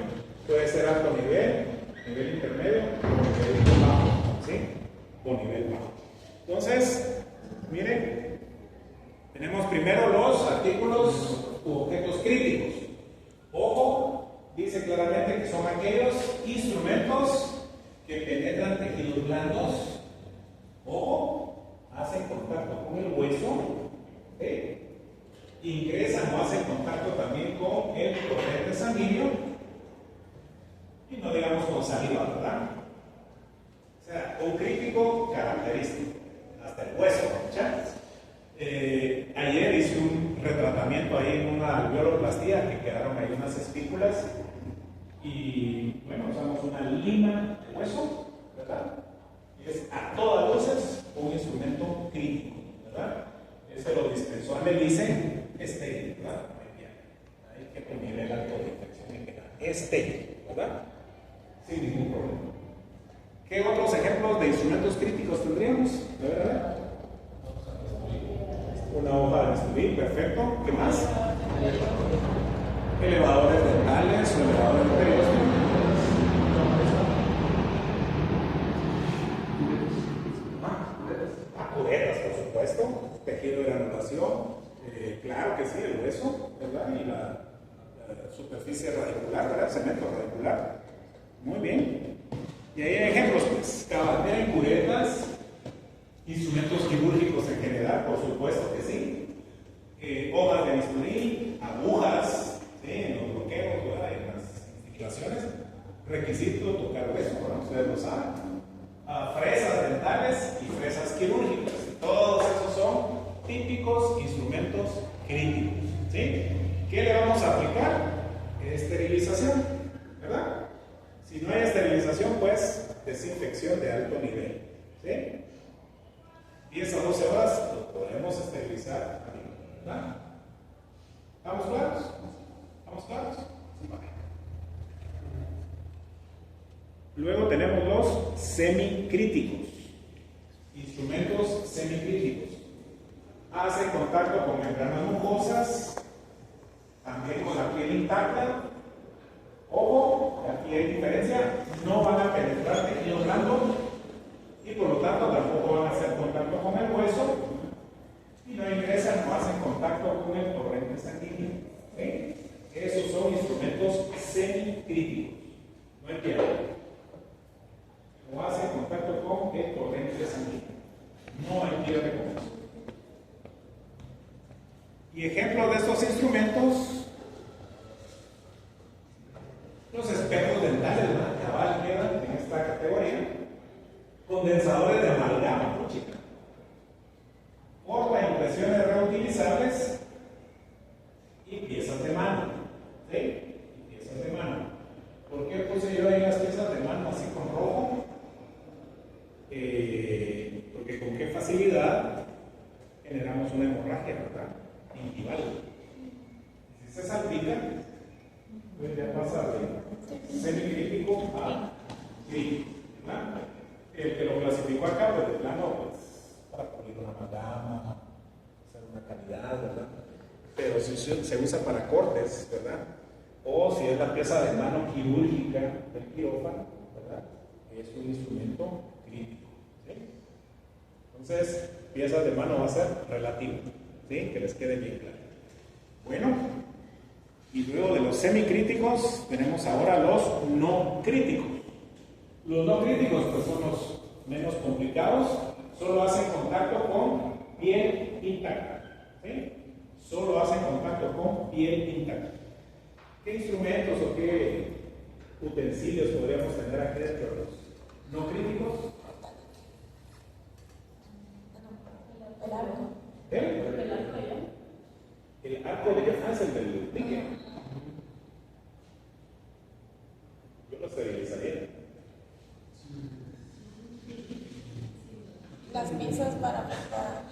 puede ser alto nivel, nivel intermedio o nivel bajo, ¿sí? O nivel bajo. Entonces, miren, tenemos primero los artículos u objetos críticos. Ojo, dice claramente que son aquellos instrumentos que penetran tejidos blandos. Ojo, hacen contacto con el hueso, ¿sí? Ingresan o hacen contacto también con el torrente sanguíneo y no digamos con saliva, ¿verdad? O sea, un crítico característico, hasta el hueso, ¿ya? Ayer hice un retratamiento ahí en una alveoloplastía que quedaron ahí unas espículas y bueno, usamos una lima de hueso, ¿verdad? Y es a todas luces un instrumento crítico, ¿verdad? Ese lo dispensó a Melise estéril, ¿verdad? Ahí que con nivel alto de infección estéril, ¿verdad? Sin ningún problema. ¿Qué otros ejemplos de instrumentos críticos tendríamos? A ver. Una hoja de bisturí, perfecto. ¿Qué más? Elevadores dentales o elevadores de periósteo. Curetas, por supuesto. Tejido de granulación. Claro que sí, el hueso, ¿verdad? Y la superficie radicular, ¿verdad? Cemento radicular. Muy bien. Y ahí hay ejemplos, pues. Cabatera en curetas. Instrumentos quirúrgicos en general, por supuesto que sí. Hojas de bisturí, agujas, ¿sí? En los bloqueos, ¿verdad? En las infiltraciones. Requisito tocar hueso, ¿verdad? Ustedes lo saben. Fresas dentales y fresas quirúrgicas. Todos esos son típicos instrumentos críticos. ¿Sí? ¿Qué le vamos a aplicar? Esterilización, ¿verdad? Si no hay esterilización, pues desinfección de alto nivel. ¿Sí? 10 a 12 horas lo podemos esterilizar, ¿verdad? ¿Estamos claros? ¿Estamos claros? Vale. Luego tenemos los semicríticos. Instrumentos semicríticos. Hacen contacto con membranas mucosas, también con la piel intacta. Ojo, aquí hay diferencia, no van a penetrar tejido blando y por lo tanto tampoco van a hacer contacto con el hueso y no ingresan o hacen contacto con el torrente sanguíneo. ¿Sí? Esos son instrumentos semicríticos. No entiendo. No hacen contacto con el torrente sanguíneo. No hay pierde con eso. Y ejemplos de estos instrumentos, los espejos dentales, ¿verdad? Cabal quedan en esta categoría. Condensadores de amalgama, ¿no, chica? Porta impresiones reutilizables y piezas de mano. ¿Sí? Y piezas de mano. ¿Por qué puse yo ahí las piezas de mano así con rojo? Porque con qué facilidad generamos una hemorragia, ¿verdad? Intival. Si se salpica, pues ya pasa de semicrítico a crítico, ¿verdad? El que lo clasificó acá, pues de plano, pues para pulir una amalgama, hacer una cavidad, ¿verdad? Pero si se usa para cortes, ¿verdad? o si es la pieza de mano quirúrgica del quirófano, ¿verdad? Es un instrumento crítico. ¿Sí? Entonces, piezas de mano va a ser relativo, ¿sí? Que les quede bien claro. Bueno, y luego de los semicríticos tenemos ahora los no críticos. Los no críticos pues son los menos complicados, solo hacen contacto con piel intacta, ¿sí? Solo hacen contacto con piel intacta. ¿Qué instrumentos o qué utensilios podríamos tener aquí dentro de los no críticos? El arco. ¿Eh? El arco ya. El arco de es el del pique. Yo lo esterilizaría. Las piezas para cortar.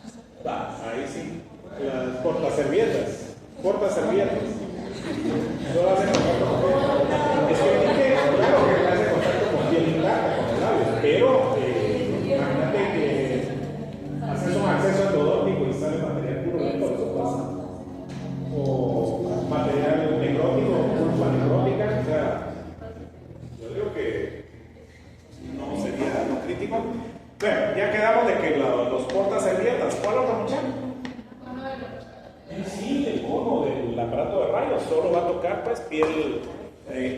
Va, ahí sí. Las portaservilletas. Portaservilletas. No hacen contacto con piel. Es que el pique, claro que hace contacto con piel intacta, con el labio, pero imagínate que haces un acceso endodóntico y sale material purulento, eso pasa. O material necrótico, pulpa necrótica, o sea, yo digo que no sería lo crítico. Bueno, ya quedamos de que los portaservilletas, ¿cuál otra muchacha? Sí, el cono del aparato de rayos solo va a tocar pues piel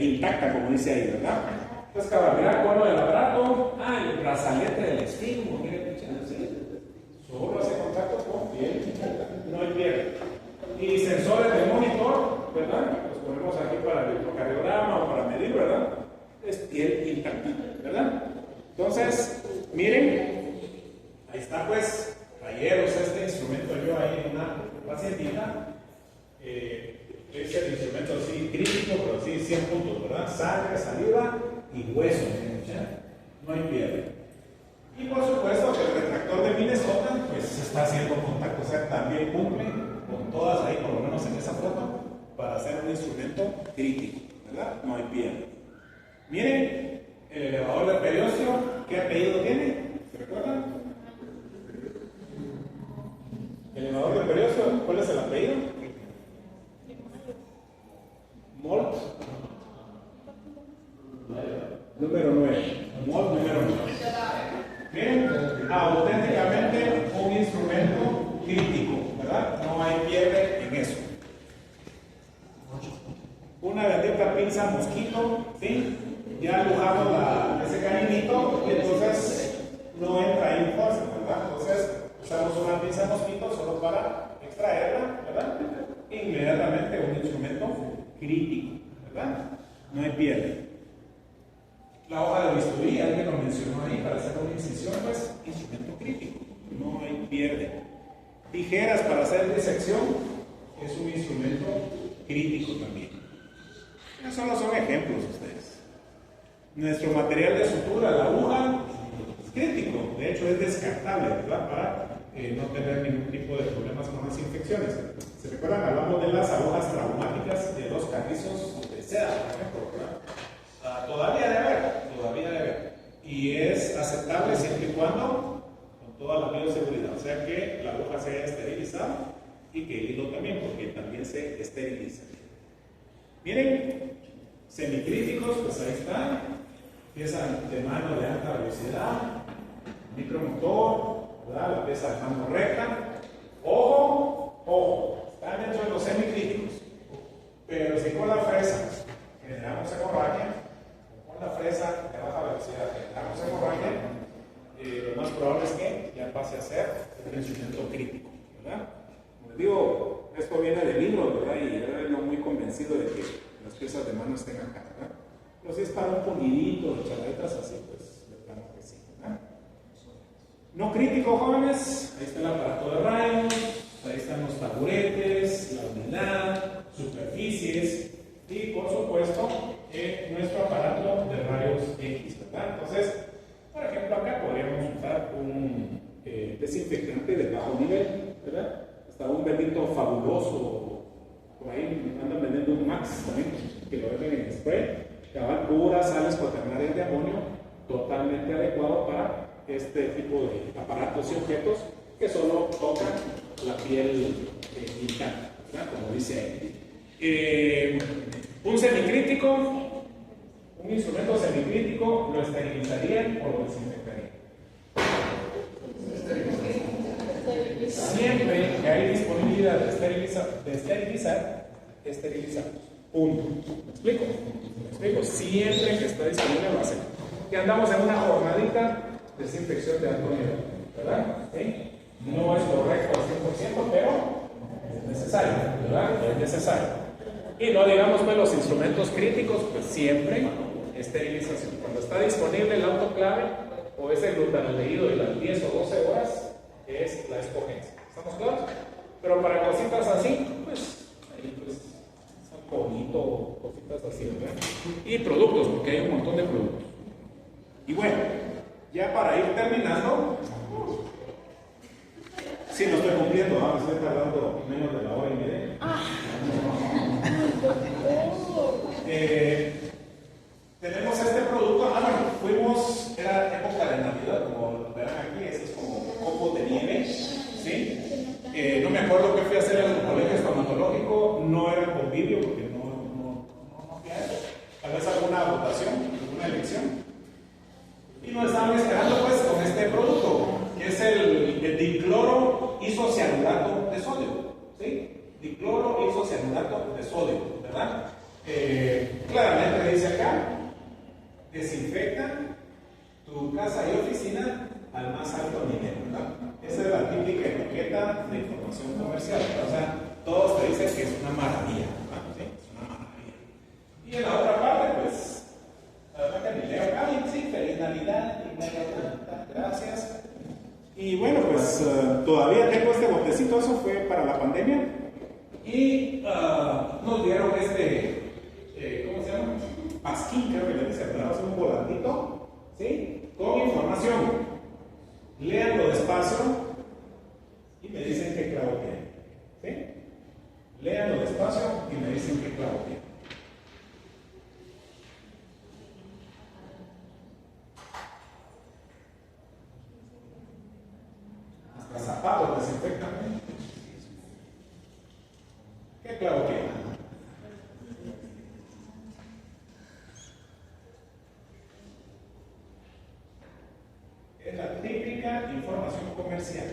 intacta, como dice ahí, ¿verdad? Entonces, mira el cono del aparato, el brazalete del esfínter, miren, solo hace contacto con piel intacta, no hay piel. Y sensores de monitor, ¿verdad? Los ponemos aquí para el electrocardiograma o para medir, ¿verdad? Es piel intacta, ¿verdad? Entonces, miren, ahí está pues, ayer usé este instrumento yo ahí en una pacientita, es el instrumento así crítico, pero sí 100 puntos, ¿verdad? Sangre, saliva y hueso, no hay piel. Y por supuesto que el retractor de Minnesota, pues está haciendo contacto, o sea, también cumple con todas ahí, por lo menos en esa foto, para hacer un instrumento crítico, ¿verdad? No hay piel. Miren, el elevador de periósteo, ¿qué apellido tiene? ¿Se recuerdan? El elevador de periósteo, ¿cuál es el apellido? Molt. Número 9. Molt número 9. Miren, auténticamente un instrumento crítico, ¿verdad? No hay pierde en eso. Una bendita pinza mosquito, ¿sí? Ya alujamos ese cañonito y entonces no entra ahí fuerza, ¿verdad? Entonces usamos una pinza mosquito solo para extraerla, ¿verdad? Inmediatamente un instrumento crítico, ¿verdad? No hay pierde. La hoja de bisturí, alguien lo mencionó ahí, para hacer una incisión, pues, instrumento crítico, no hay pierde. Tijeras para hacer disección, es un instrumento crítico también. Esos solo son ejemplos ustedes. Nuestro material de sutura, la aguja, es crítico, de hecho es descartable, ¿verdad? Para no tener ningún tipo de problemas con las infecciones. ¿Se recuerdan? Hablamos de las agujas traumáticas de los carrizos de seda, por ejemplo, ¿verdad? Todavía debe haber. Y es aceptable siempre y cuando con toda la bioseguridad, o sea que la aguja sea esterilizada y que el hilo también, porque también se esteriliza. Miren, semicríticos, pues ahí está, pieza de mano de alta velocidad, micromotor, ¿verdad? La pieza de mano recta. Ojo, están dentro de los semicríticos, pero si con la fresa generamos hemorragia, con la fresa de baja velocidad generamos hemorragia, lo más probable es que ya pase a ser un instrumento crítico, ¿verdad? Como les digo, esto viene del libro, ¿verdad? Y yo no muy convencido de que las piezas de mano estén acá, ¿verdad? Pero si es para un pulidito, letras así, pues de plano que sí, ¿verdad? No crítico, jóvenes, ahí está el aparato de rayos, ahí están los taburetes, la unidad, superficies y por supuesto nuestro aparato de rayos X, ¿verdad? Entonces, por ejemplo, acá podríamos usar un desinfectante de bajo nivel, ¿verdad? Está un bendito fabuloso, por ahí andan vendiendo un Max también, que lo venden en spray, que van puras sales cuaternarias de amonio, totalmente adecuado para este tipo de aparatos y objetos que solo tocan la piel intacta, ¿verdad? Como dice ahí. Un semicrítico, un instrumento semicrítico, ¿lo esterilizarían o lo desinfectarían? Siempre que hay disponibilidad de esterilizamos. Punto. ¿Me explico? Siempre que está disponible lo hacemos. Que andamos en una jornadita de desinfección de alto nivel, ¿verdad? ¿Sí? No es correcto al 100%, pero es necesario, ¿verdad? Es necesario. Y no digamos pues los instrumentos críticos, pues siempre esterilización. Cuando está disponible el autoclave o ese glutanaldehído de las 10 o 12 horas, es la escogencia. ¿Estamos claros? Pero para cositas así, pues, ahí pues, alcoholito, cositas así, ¿verdad? Y productos, porque hay un montón de productos. Y bueno, ya para ir terminando, sí, lo estoy cumpliendo, me estoy tardando menos de la hora y media. Tenemos este producto, fuimos, era época de Navidad, como verán aquí, esto es como copo de nieve, ¿sí? No me acuerdo qué fui a hacer en el colegio estomatológico, no era convivio, porque no fui a eso, tal vez alguna votación, alguna elección. Y nos estaban esperando pues con este producto, que es el dicloro isocianurato de sodio, ¿sí? Dicloro isocianurato de sodio, ¿verdad? Claramente dice acá, desinfecta tu casa y oficina al más alto nivel, ¿verdad? Esa es la típica etiqueta de información comercial, o sea, todos te dicen que es una maravilla, ¿verdad? ¿Sí? Es una maravilla. Y en la otra parte, pues, la verdad que ni leo acá, sí, feliz Navidad, gracias. Y bueno, pues todavía tengo este botecito, eso fue para la pandemia. Y nos dieron ¿cómo se llama? Pasquín, creo que le dice, ¿verdad? Es un volantito, ¿sí? Con información. Léanlo despacio y me dicen qué clavo tiene, ¿sí? Léanlo despacio y me dicen qué clavo tiene. Hasta zapatos desinfectan. ¿Qué clavo tiene? Es la típica información comercial,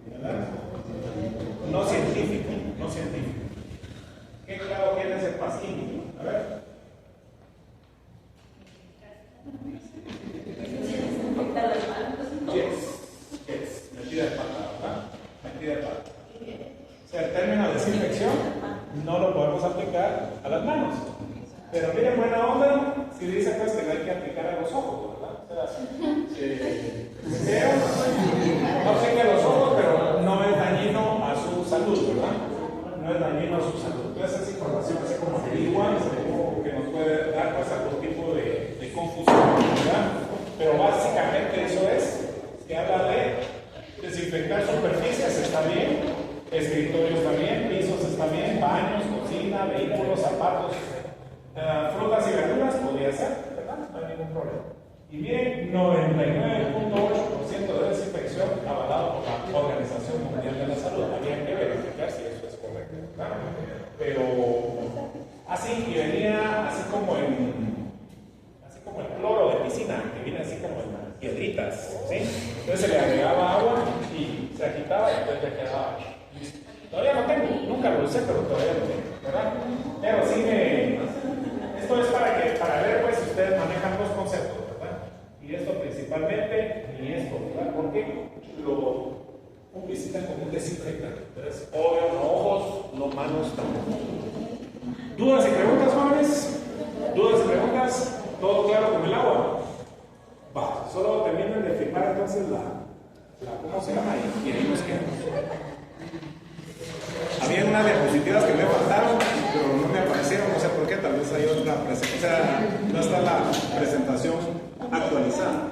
¿verdad? No científica, no científica. ¿Qué clavo tiene ese pasquín? A ver. Yes. Metida de pata, ¿verdad? Metida de pata. O sea, el término desinfección no lo podemos aplicar a las manos. Pero miren, buena onda, si dice pues que hay que aplicar a los ojos, ¿verdad? O sea, no sé que a los ojos, pero no es dañino a su salud, ¿verdad? No es dañino a su salud. Entonces es información así como ambigua, que nos puede dar pues algún tipo de confusión, ¿verdad? Pero básicamente eso es, que habla de desinfectar superficies, está bien, escritorios está bien, pisos está bien, baños, cocina, vehículos, zapatos, frutas y verduras podría ser, ¿verdad? No hay ningún problema. Y bien, 99.8% de desinfección avalado por la Organización Mundial de la Salud. Habría que verificar si eso es correcto, ¿verdad? Pero así, y venía así como el cloro de piscina, que viene así como en piedritas, ¿sí? Entonces se le agregaba agua y se agitaba y después le quedaba listo. Todavía no tengo, nunca lo usé, pero todavía lo tengo, ¿verdad? Pero sí esto es para ver pues si ustedes manejan los conceptos, ¿verdad? Y esto principalmente, y esto, ¿verdad? Porque lo publicitan como un desinfectante. Entonces, obvio, no ojos, no manos tampoco. ¿Dudas y preguntas, jóvenes? ¿Dudas y preguntas? ¿Todo claro con el agua? Va, solo terminen de firmar entonces ¿cómo se llama? Y ahí nos quedamos. Había unas diapositivas que me faltaron, pero no me aparecieron, no sé por qué, tal vez hay otra presentación, o sea, no está la presentación actualizada.